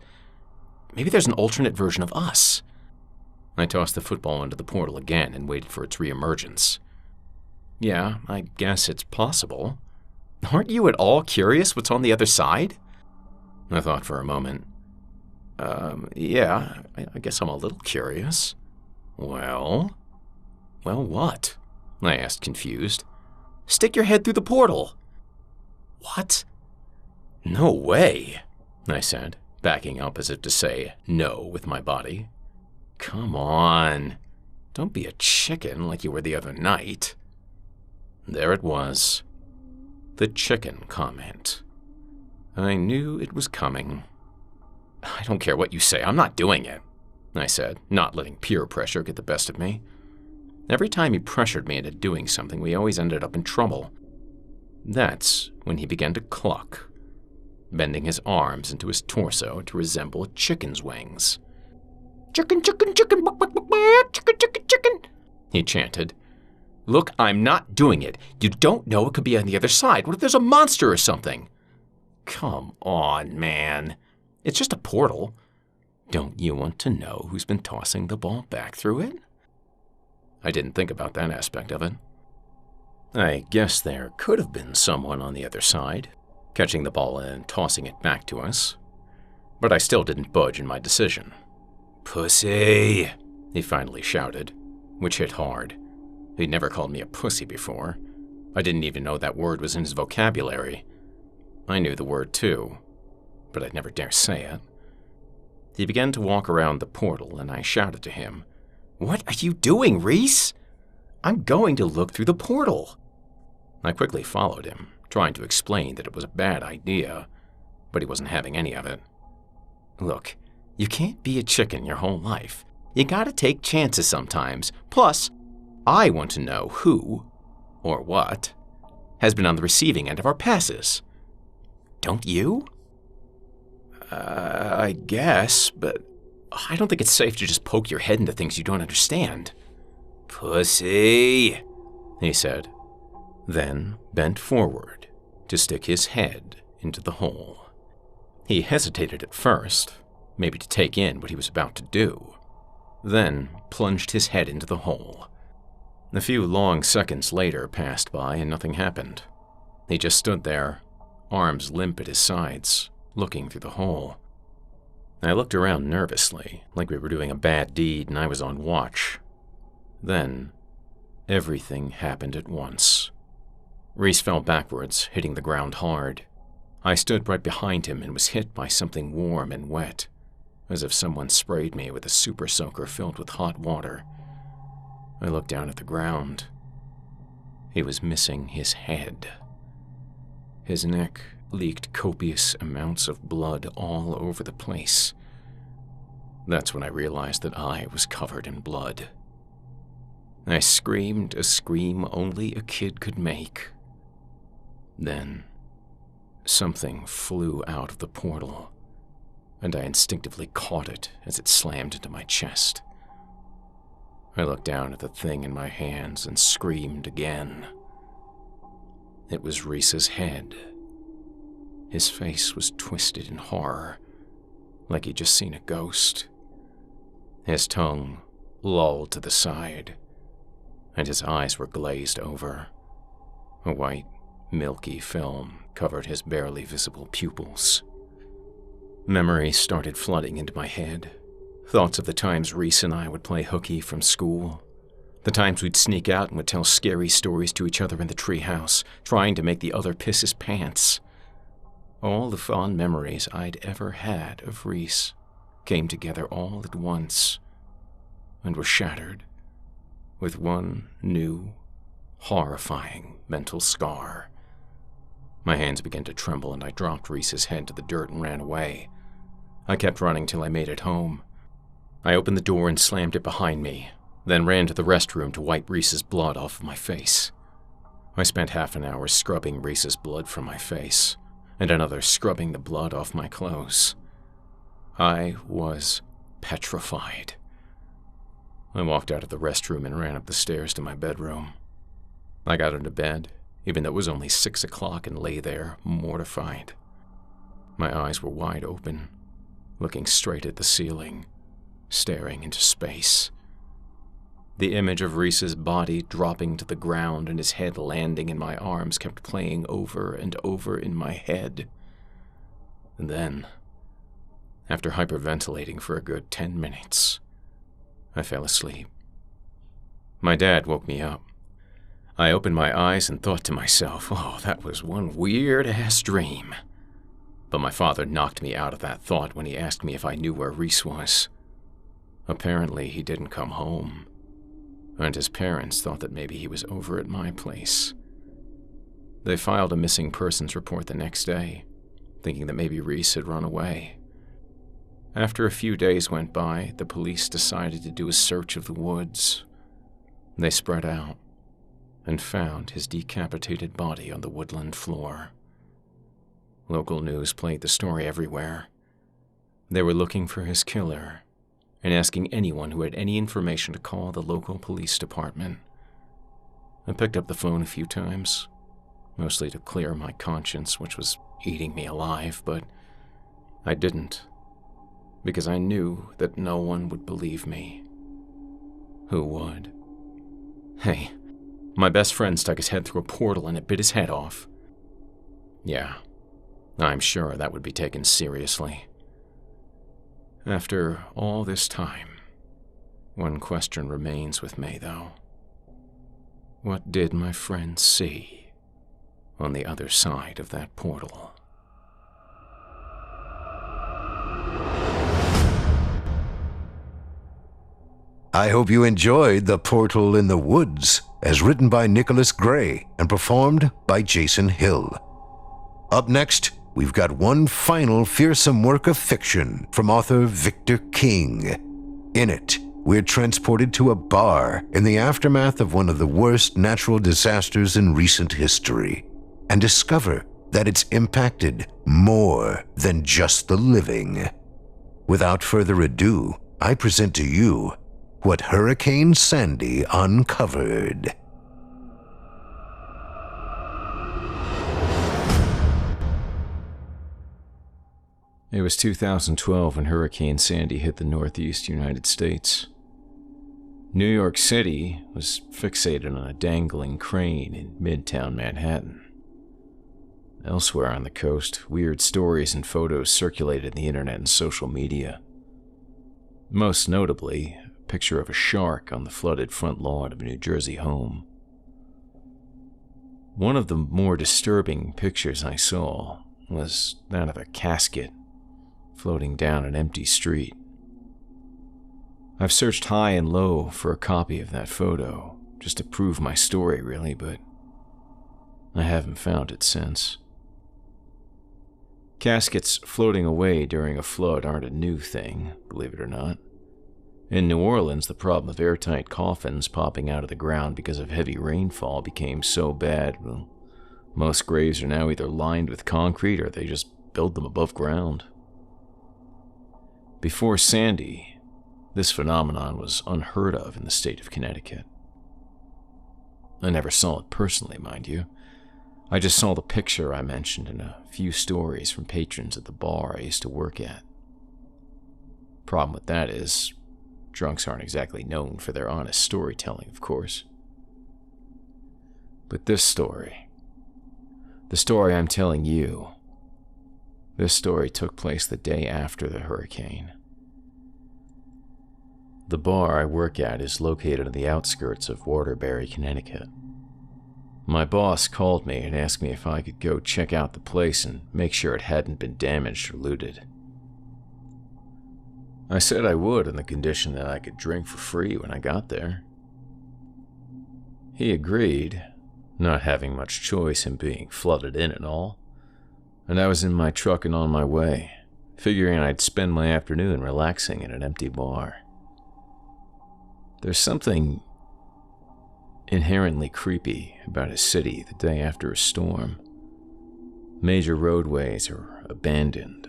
an alternate version of us." I tossed the football into the portal again and waited for its reemergence. "Yeah, I guess it's possible. Aren't you at all curious what's on the other side?" I thought for a moment. Yeah, I guess I'm a little curious." Well, what?" I asked, confused. "Stick your head through the portal." "What?" "No way," I said, backing up as if to say no with my body. "Come on, don't be a chicken like you were the other night." There it was. The chicken comment. I knew it was coming. "I don't care what you say, I'm not doing it," I said, not letting peer pressure get the best of me. Every time he pressured me into doing something, we always ended up in trouble. That's when he began to cluck, bending his arms into his torso to resemble a chicken's wings. "Chicken, chicken, chicken, buck, buck, buck, buck, chicken, chicken, chicken," he chanted. "Look, I'm not doing it. You don't know it could be on the other side. What if there's a monster or something?" "Come on, man. It's just a portal. Don't you want to know who's been tossing the ball back through it?" I didn't think about that aspect of it. I guess there could have been someone on the other side, catching the ball and tossing it back to us. But I still didn't budge in my decision. "Pussy," he finally shouted, which hit hard. He'd never called me a pussy before. I didn't even know that word was in his vocabulary. I knew the word too, but I'd never dare say it. He began to walk around the portal, and I shouted to him, "What are you doing, Reese? I'm going to look through the portal." I quickly followed him, trying to explain that it was a bad idea, but he wasn't having any of it. "Look, you can't be a chicken your whole life. You gotta take chances sometimes. Plus, I want to know who, or what, has been on the receiving end of our passes. Don't you?" I guess, but I don't think it's safe to just poke your head into things you don't understand." "Pussy," he said, then bent forward to stick his head into the hole. He hesitated at first, maybe to take in what he was about to do, then plunged his head into the hole. A few long seconds later passed by and nothing happened. He just stood there, arms limp at his sides, looking through the hole. I looked around nervously, like we were doing a bad deed and I was on watch. Then, Everything happened at once. Reese fell backwards, hitting the ground hard. I stood right behind him and was hit by something warm and wet, as if someone sprayed me with a super soaker filled with hot water. I looked down at the ground. He was missing his head. His neck leaked copious amounts of blood all over the place. That's when I realized that I was covered in blood. I screamed a scream only a kid could make. Then, something flew out of the portal, and I instinctively caught it as it slammed into my chest. I looked down at the thing in my hands and screamed again. It was Reese's head. His face was twisted in horror, like he'd just seen a ghost. His tongue lolled to the side, and his eyes were glazed over. A white, milky film covered his barely visible pupils. Memories started flooding into my head. Thoughts of the times Reese and I would play hooky from school. The times we'd sneak out and would tell scary stories to each other in the treehouse, trying to make the other piss his pants. All the fond memories I'd ever had of Reese came together all at once and were shattered with one new, horrifying mental scar. My hands began to tremble and I dropped Reese's head to the dirt and ran away. I kept running till I made it home. I opened the door and slammed it behind me, then ran to the restroom to wipe Reese's blood off of my face. I spent half an hour scrubbing Reese's blood from my face, and another scrubbing the blood off my clothes. I was petrified. I walked out of the restroom and ran up the stairs to my bedroom. I got into bed, even though it was only 6 o'clock, and lay there, mortified. My eyes were wide open, looking straight at the ceiling, staring into space. The image of Reese's body dropping to the ground and his head landing in my arms kept playing over and over in my head. And then, after hyperventilating for a good 10 minutes, I fell asleep. My dad woke me up. I opened my eyes and thought to myself, oh, that was one weird-ass dream. But my father knocked me out of that thought when he asked me if I knew where Reese was. Apparently, he didn't come home, and his parents thought that maybe he was over at my place. They filed a missing persons report the next day, thinking that maybe Reese had run away. After a few days went by, the police decided to do a search of the woods. They spread out and found his decapitated body on the woodland floor. Local news played the story everywhere. They were looking for his killer and asking anyone who had any information to call the local police department. I picked up the phone a few times, mostly to clear my conscience, which was eating me alive, but I didn't, because I knew that no one would believe me. Who would? Hey, my best friend stuck his head through a portal and it bit his head off. Yeah, I'm sure that would be taken seriously. After all this time, one question remains with me, though. What did my friend see on the other side of that portal? I hope you enjoyed The Portal in the Woods, as written by Nicholas Gray and performed by Jason Hill. Up next, we've got one final fearsome work of fiction from author Victor King. In it, we're transported to a bar in the aftermath of one of the worst natural disasters in recent history and discover that it's impacted more than just the living. Without further ado, I present to you what Hurricane Sandy uncovered. It was 2012 when Hurricane Sandy hit the northeast United States. New York City was fixated on a dangling crane in midtown Manhattan. Elsewhere on the coast, weird stories and photos circulated on the internet and social media. Most notably, picture of a shark on the flooded front lawn of a New Jersey home. One of the more disturbing pictures I saw was that of a casket floating down an empty street. I've searched high and low for a copy of that photo, just to prove my story really, but I haven't found it since. Caskets floating away during a flood aren't a new thing, believe it or not. In New Orleans, the problem of airtight coffins popping out of the ground because of heavy rainfall became so bad, well, most graves are now either lined with concrete or they just build them above ground. Before Sandy, this phenomenon was unheard of in the state of Connecticut. I never saw it personally, mind you. I just saw the picture I mentioned in a few stories from patrons at the bar I used to work at. Problem with that is, drunks aren't exactly known for their honest storytelling, of course. But this story, the story I'm telling you, this story took place the day after the hurricane. The bar I work at is located on the outskirts of Waterbury, Connecticut. My boss called me and asked me if I could go check out the place and make sure it hadn't been damaged or looted. I said I would on the condition that I could drink for free when I got there. He agreed, not having much choice in being flooded in and all, and I was in my truck and on my way, figuring I'd spend my afternoon relaxing in an empty bar. There's something inherently creepy about a city the day after a storm. Major roadways are abandoned.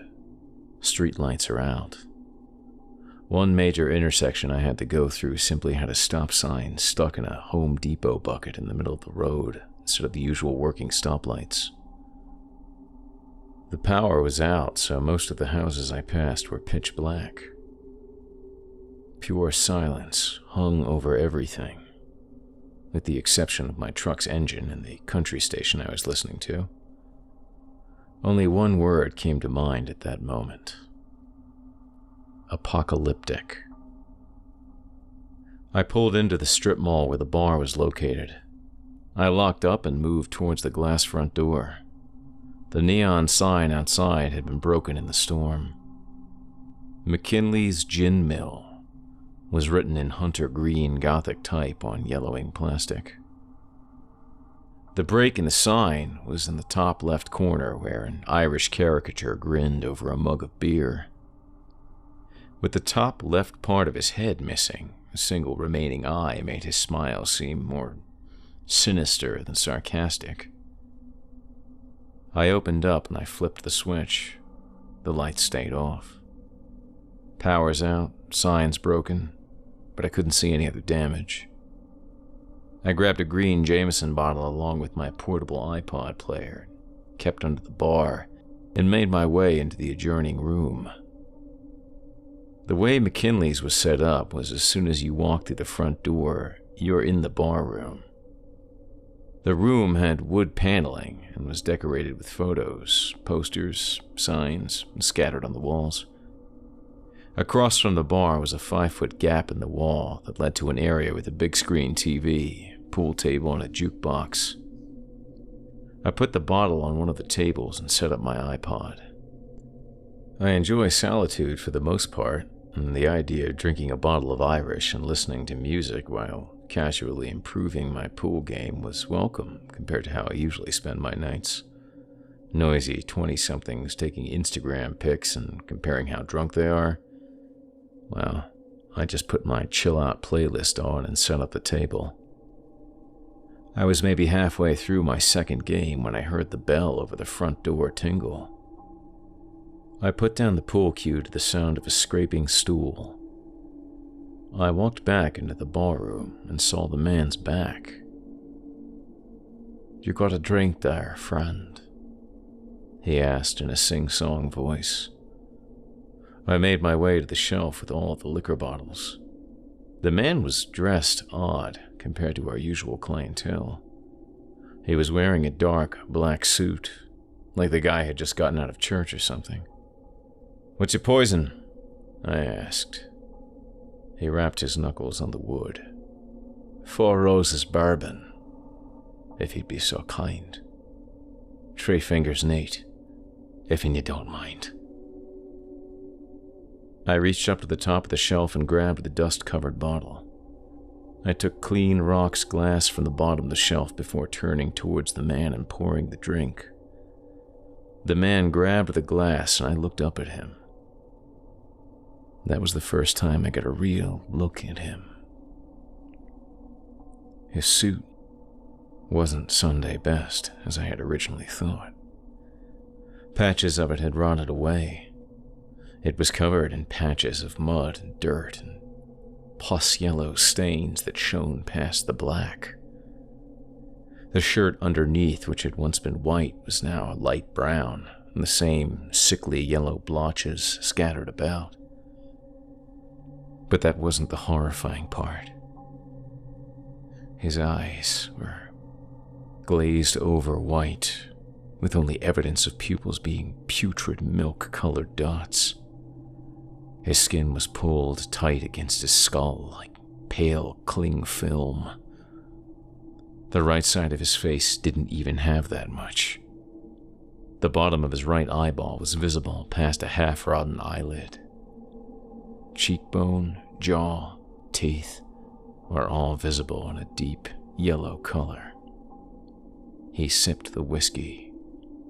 Streetlights are out. One major intersection I had to go through simply had a stop sign stuck in a Home Depot bucket in the middle of the road instead of the usual working stoplights. The power was out, so most of the houses I passed were pitch black. Pure silence hung over everything, with the exception of my truck's engine and the country station I was listening to. Only one word came to mind at that moment. Apocalyptic. I pulled into the strip mall where the bar was located. I locked up and moved towards the glass front door. The neon sign outside had been broken in the storm. McKinley's Gin Mill was written in hunter green Gothic type on yellowing plastic. The break in the sign was in the top left corner where an Irish caricature grinned over a mug of beer. With the top left part of his head missing, a single remaining eye made his smile seem more sinister than sarcastic. I opened up and I flipped the switch. The lights stayed off. Power's out, signs broken, but I couldn't see any other damage. I grabbed a green Jameson bottle along with my portable iPod player, kept under the bar, and made my way into the adjoining room. The way McKinley's was set up was as soon as you walk through the front door, you're in the bar room. The room had wood paneling and was decorated with photos, posters, signs, scattered on the walls. Across from the bar was a 5-foot gap in the wall that led to an area with a big screen TV, pool table, and a jukebox. I put the bottle on one of the tables and set up my iPod. I enjoy solitude for the most part, and the idea of drinking a bottle of Irish and listening to music while casually improving my pool game was welcome compared to how I usually spend my nights. Noisy 20-somethings taking Instagram pics and comparing how drunk they are. Well, I just put my chill-out playlist on and set up the table. I was maybe halfway through my second game when I heard the bell over the front door tingle. I put down the pool cue to the sound of a scraping stool. I walked back into the barroom and saw the man's back. "You got a drink there, friend?" he asked in a sing-song voice. I made my way to the shelf with all the liquor bottles. The man was dressed odd compared to our usual clientele. He was wearing a dark black suit, like the guy had just gotten out of church or something. "What's your poison?" I asked. He rapped his knuckles on the wood. 4 roses bourbon, if you'd be so kind. 3 fingers neat, if you don't mind. I reached up to the top of the shelf and grabbed the dust-covered bottle. I took clean rocks glass from the bottom of the shelf before turning towards the man and pouring the drink. The man grabbed the glass and I looked up at him. That was the first time I got a real look at him. His suit wasn't Sunday best, as I had originally thought. Patches of it had rotted away. It was covered in patches of mud and dirt and pus-yellow stains that shone past the black. The shirt underneath, which had once been white, was now a light brown, and the same sickly yellow blotches scattered about. But that wasn't the horrifying part. His eyes were glazed over white, with only evidence of pupils being putrid milk-colored dots. His skin was pulled tight against his skull like pale cling film. The right side of his face didn't even have that much. The bottom of his right eyeball was visible past a half-rotten eyelid. Cheekbone, jaw, teeth were all visible in a deep yellow color. He sipped the whiskey,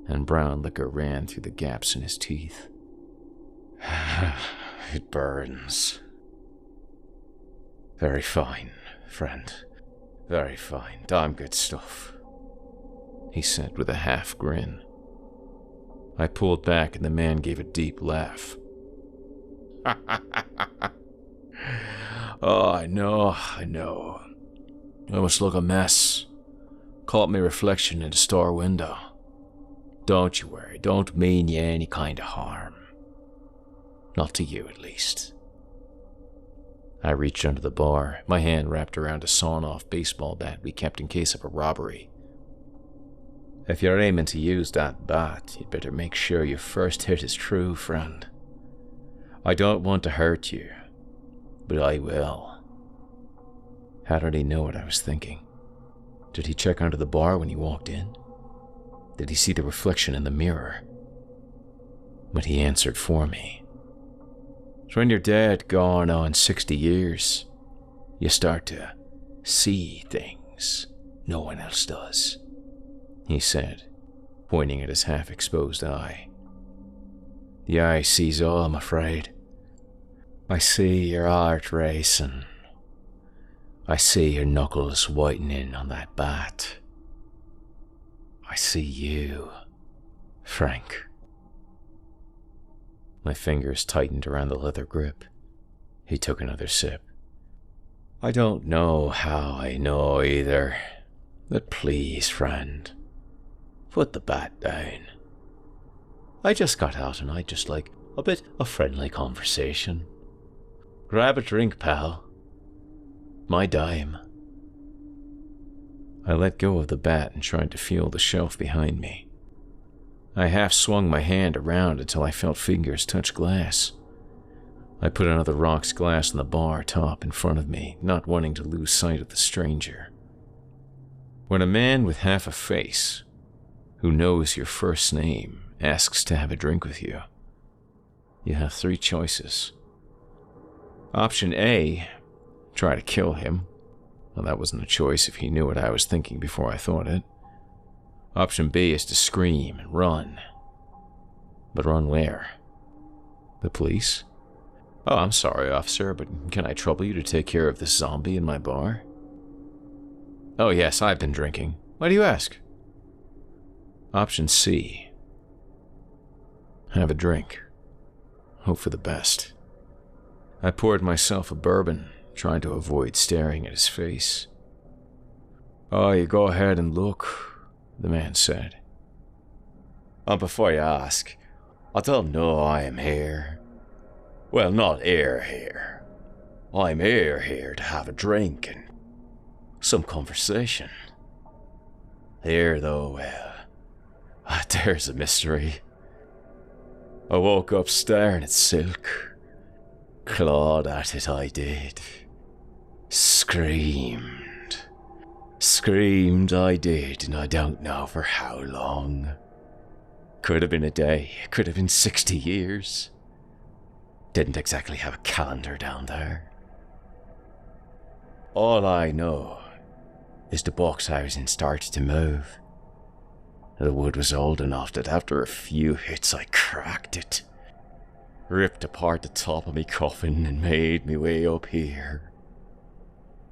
and brown liquor ran through the gaps in his teeth. It burns. Very fine, friend. Very fine. Damn good stuff, he said with a half grin. I pulled back and the man gave a deep laugh. Oh, I know. I must look a mess. Caught me reflection in the store window. Don't you worry, don't mean you any kind of harm. Not to you, at least. I reached under the bar, my hand wrapped around a sawn-off baseball bat we kept in case of a robbery. If you're aiming to use that bat, you'd better make sure your first hit is true, friend. I don't want to hurt you, but I will. How did he know what I was thinking? Did he check under the bar when he walked in? Did he see the reflection in the mirror? But he answered for me. So when you're dead, gone on 60 years, you start to see things no one else does, he said, pointing at his half-exposed eye. The eye sees all, I'm afraid. I see your heart racing. I see your knuckles whitening on that bat. I see you, Frank. My fingers tightened around the leather grip. He took another sip. I don't know how I know either, but please, friend, put the bat down. I just got out and I'd just like a bit of friendly conversation. Grab a drink, pal. My dime. I let go of the bat and tried to feel the shelf behind me. I half swung my hand around until I felt fingers touch glass. I put another rocks glass on the bar top in front of me, not wanting to lose sight of the stranger. When a man with half a face, who knows your first name, asks to have a drink with you, you have 3 choices. Option A, try to kill him. Well, that wasn't a choice if he knew what I was thinking before I thought it. Option B is to scream and run. But run where? The police? Oh, I'm sorry, officer, but can I trouble you to take care of this zombie in my bar? Oh yes, I've been drinking. Why do you ask? Option C. Have a drink. Hope for the best. I poured myself a bourbon, trying to avoid staring at his face. Oh, you go ahead and look, the man said. Before you ask, I don't know I am here. Well, not here. I'm here to have a drink and some conversation. Here, though, there's a mystery. I woke up staring at silk, clawed at it, I did. Screamed. Screamed I did, and I don't know for how long. Could have been a day, could have been 60 years. Didn't exactly have a calendar down there. All I know is the box I was in started to move. The wood was old enough that after a few hits I cracked it. Ripped apart the top of me coffin and made me way up here.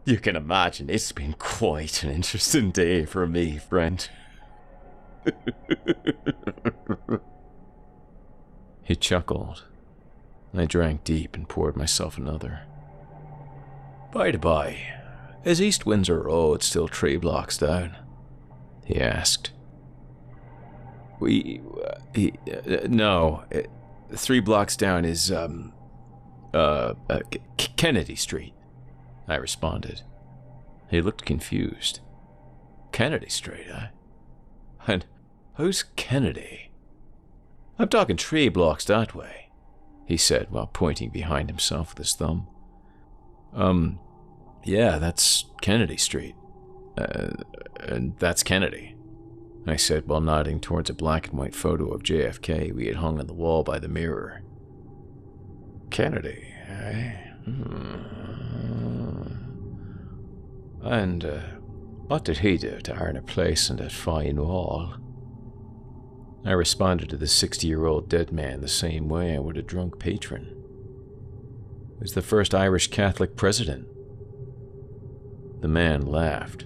You can imagine it's been quite an interesting day for me, friend. He chuckled. I drank deep and poured myself another. By the by, is East Windsor Road still 3 blocks down? He asked. No, 3 blocks down is, Kennedy Street, I responded. He looked confused. Kennedy Street, eh? And who's Kennedy? I'm talking 3 blocks that way, he said while pointing behind himself with his thumb. Yeah, that's Kennedy Street. And that's Kennedy, I said while nodding towards a black and white photo of JFK we had hung on the wall by the mirror. Kennedy, eh? And, what did he do to earn a place on that fine wall? I responded to the 60-year-old dead man the same way I would a drunk patron. He was the first Irish Catholic president. The man laughed.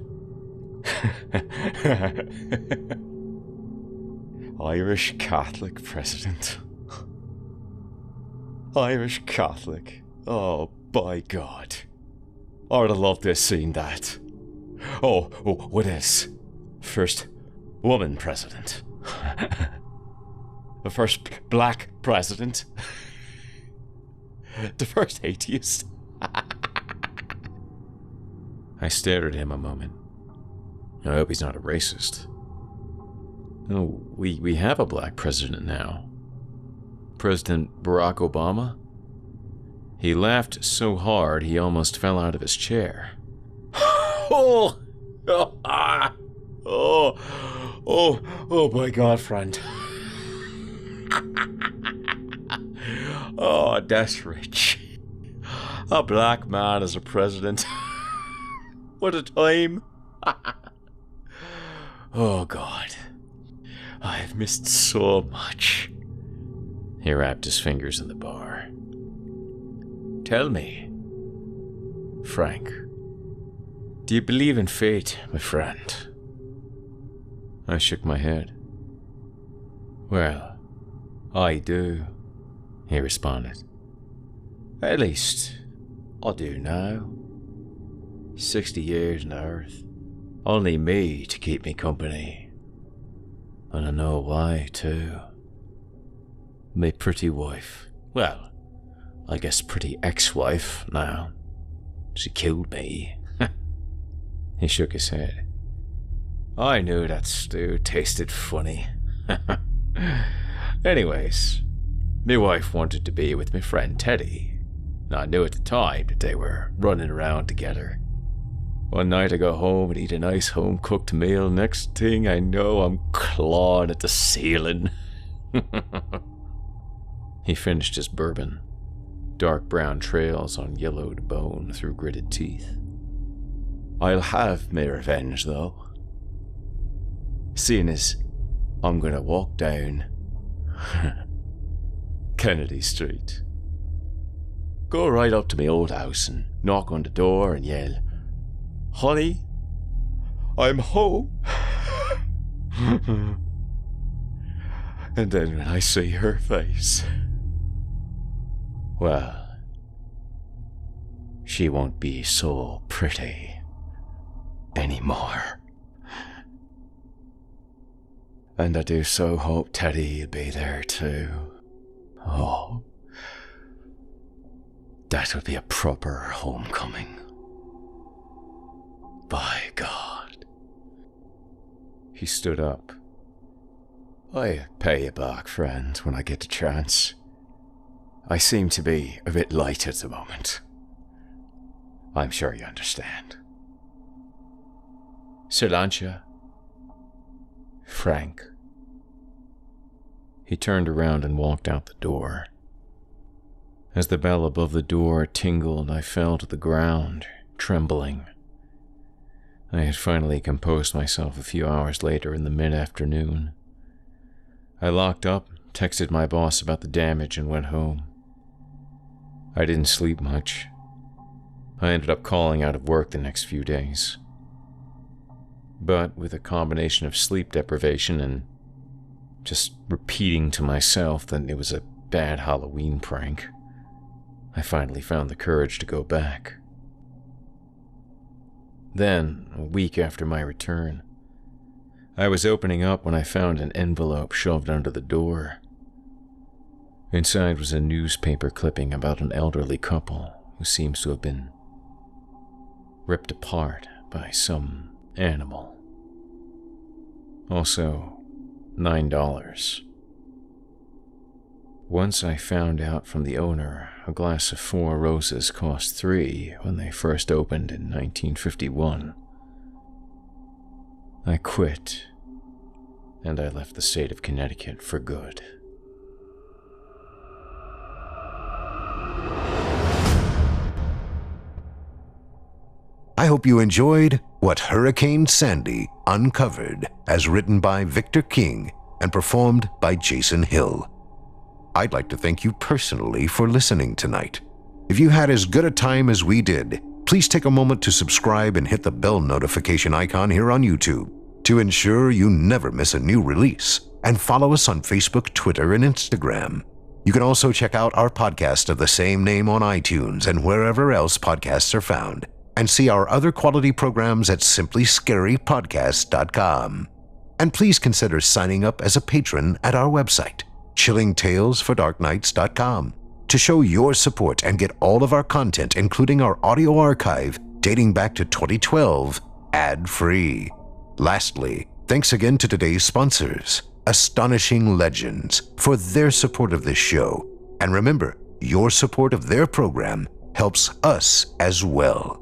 Irish Catholic president. Irish Catholic. Oh, by God. I'd have loved to have seen that. Oh, what is? First woman president. The first black president. The first atheist. I stared at him a moment. I hope he's not a racist. Oh, we have a black president now. President Barack Obama. He laughed so hard he almost fell out of his chair. Oh my God, friend. Oh, that's rich. A black man as a president. What a time. Oh, God. I've missed so much. He wrapped his fingers in the bar. Tell me, Frank, do you believe in fate, my friend? I shook my head. Well, I do, he responded. At least, I do now. 60 years on the earth. Only me to keep me company. And I know why, too. My pretty wife. Well, I guess pretty ex-wife now. She killed me. He shook his head. I knew that stew tasted funny. Anyways, my wife wanted to be with my friend Teddy. I knew at the time that they were running around together. One night I go home and eat a nice home-cooked meal. Next thing I know, I'm clawing at the ceiling. He finished his bourbon. Dark brown trails on yellowed bone through gritted teeth. I'll have my revenge, though. Seeing as I'm gonna walk down Kennedy Street. Go right up to my old house and knock on the door and yell, "Honey, I'm home." And then when I see her face, well, she won't be so pretty anymore. And I do so hope Teddy'll be there too. Oh, that would be a proper homecoming. By God. He stood up. I'll pay you back, friend, when I get the chance. I seem to be a bit light at the moment. I'm sure you understand. Solancha. Frank. He turned around and walked out the door. As the bell above the door tingled, I fell to the ground, trembling. I had finally composed myself a few hours later in the mid-afternoon. I locked up, texted my boss about the damage, and went home. I didn't sleep much. I ended up calling out of work the next few days. But with a combination of sleep deprivation and just repeating to myself that it was a bad Halloween prank, I finally found the courage to go back. Then, a week after my return, I was opening up when I found an envelope shoved under the door. Inside was a newspaper clipping about an elderly couple who seems to have been ripped apart by some animal. Also, $9. Once I found out from the owner a glass of 4 roses cost $3 when they first opened in 1951. I quit, and I left the state of Connecticut for good. I hope you enjoyed What Hurricane Sandy Uncovered, as written by Victor King and performed by Jason Hill. I'd like to thank you personally for listening tonight. If you had as good a time as we did, please take a moment to subscribe and hit the bell notification icon here on YouTube to ensure you never miss a new release, and follow us on Facebook, Twitter, and Instagram. You can also check out our podcast of the same name on iTunes and wherever else podcasts are found, and see our other quality programs at simplyscarypodcast.com. And please consider signing up as a patron at our website, chillingtalesfordarknights.com, to show your support and get all of our content, including our audio archive dating back to 2012, ad-free. Lastly, thanks again to today's sponsors, Astonishing Legends, for their support of this show. And remember, your support of their program helps us as well.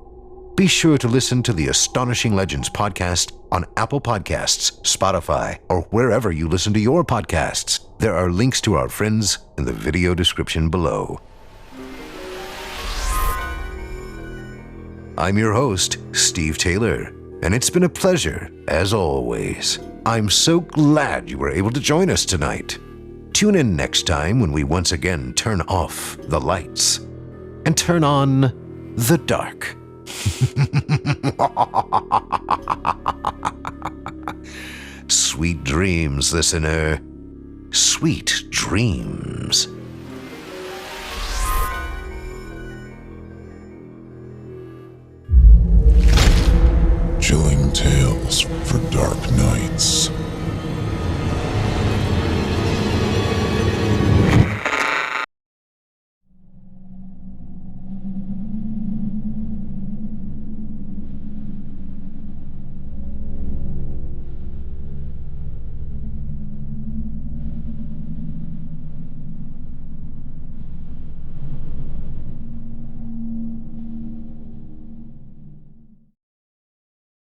Be sure to listen to the Astonishing Legends podcast on Apple Podcasts, Spotify, or wherever you listen to your podcasts. There are links to our friends in the video description below. I'm your host, Steve Taylor, and it's been a pleasure, as always. I'm so glad you were able to join us tonight. Tune in next time when we once again turn off the lights and turn on the dark. Sweet dreams, listener. Sweet dreams. Chilling tales for dark nights.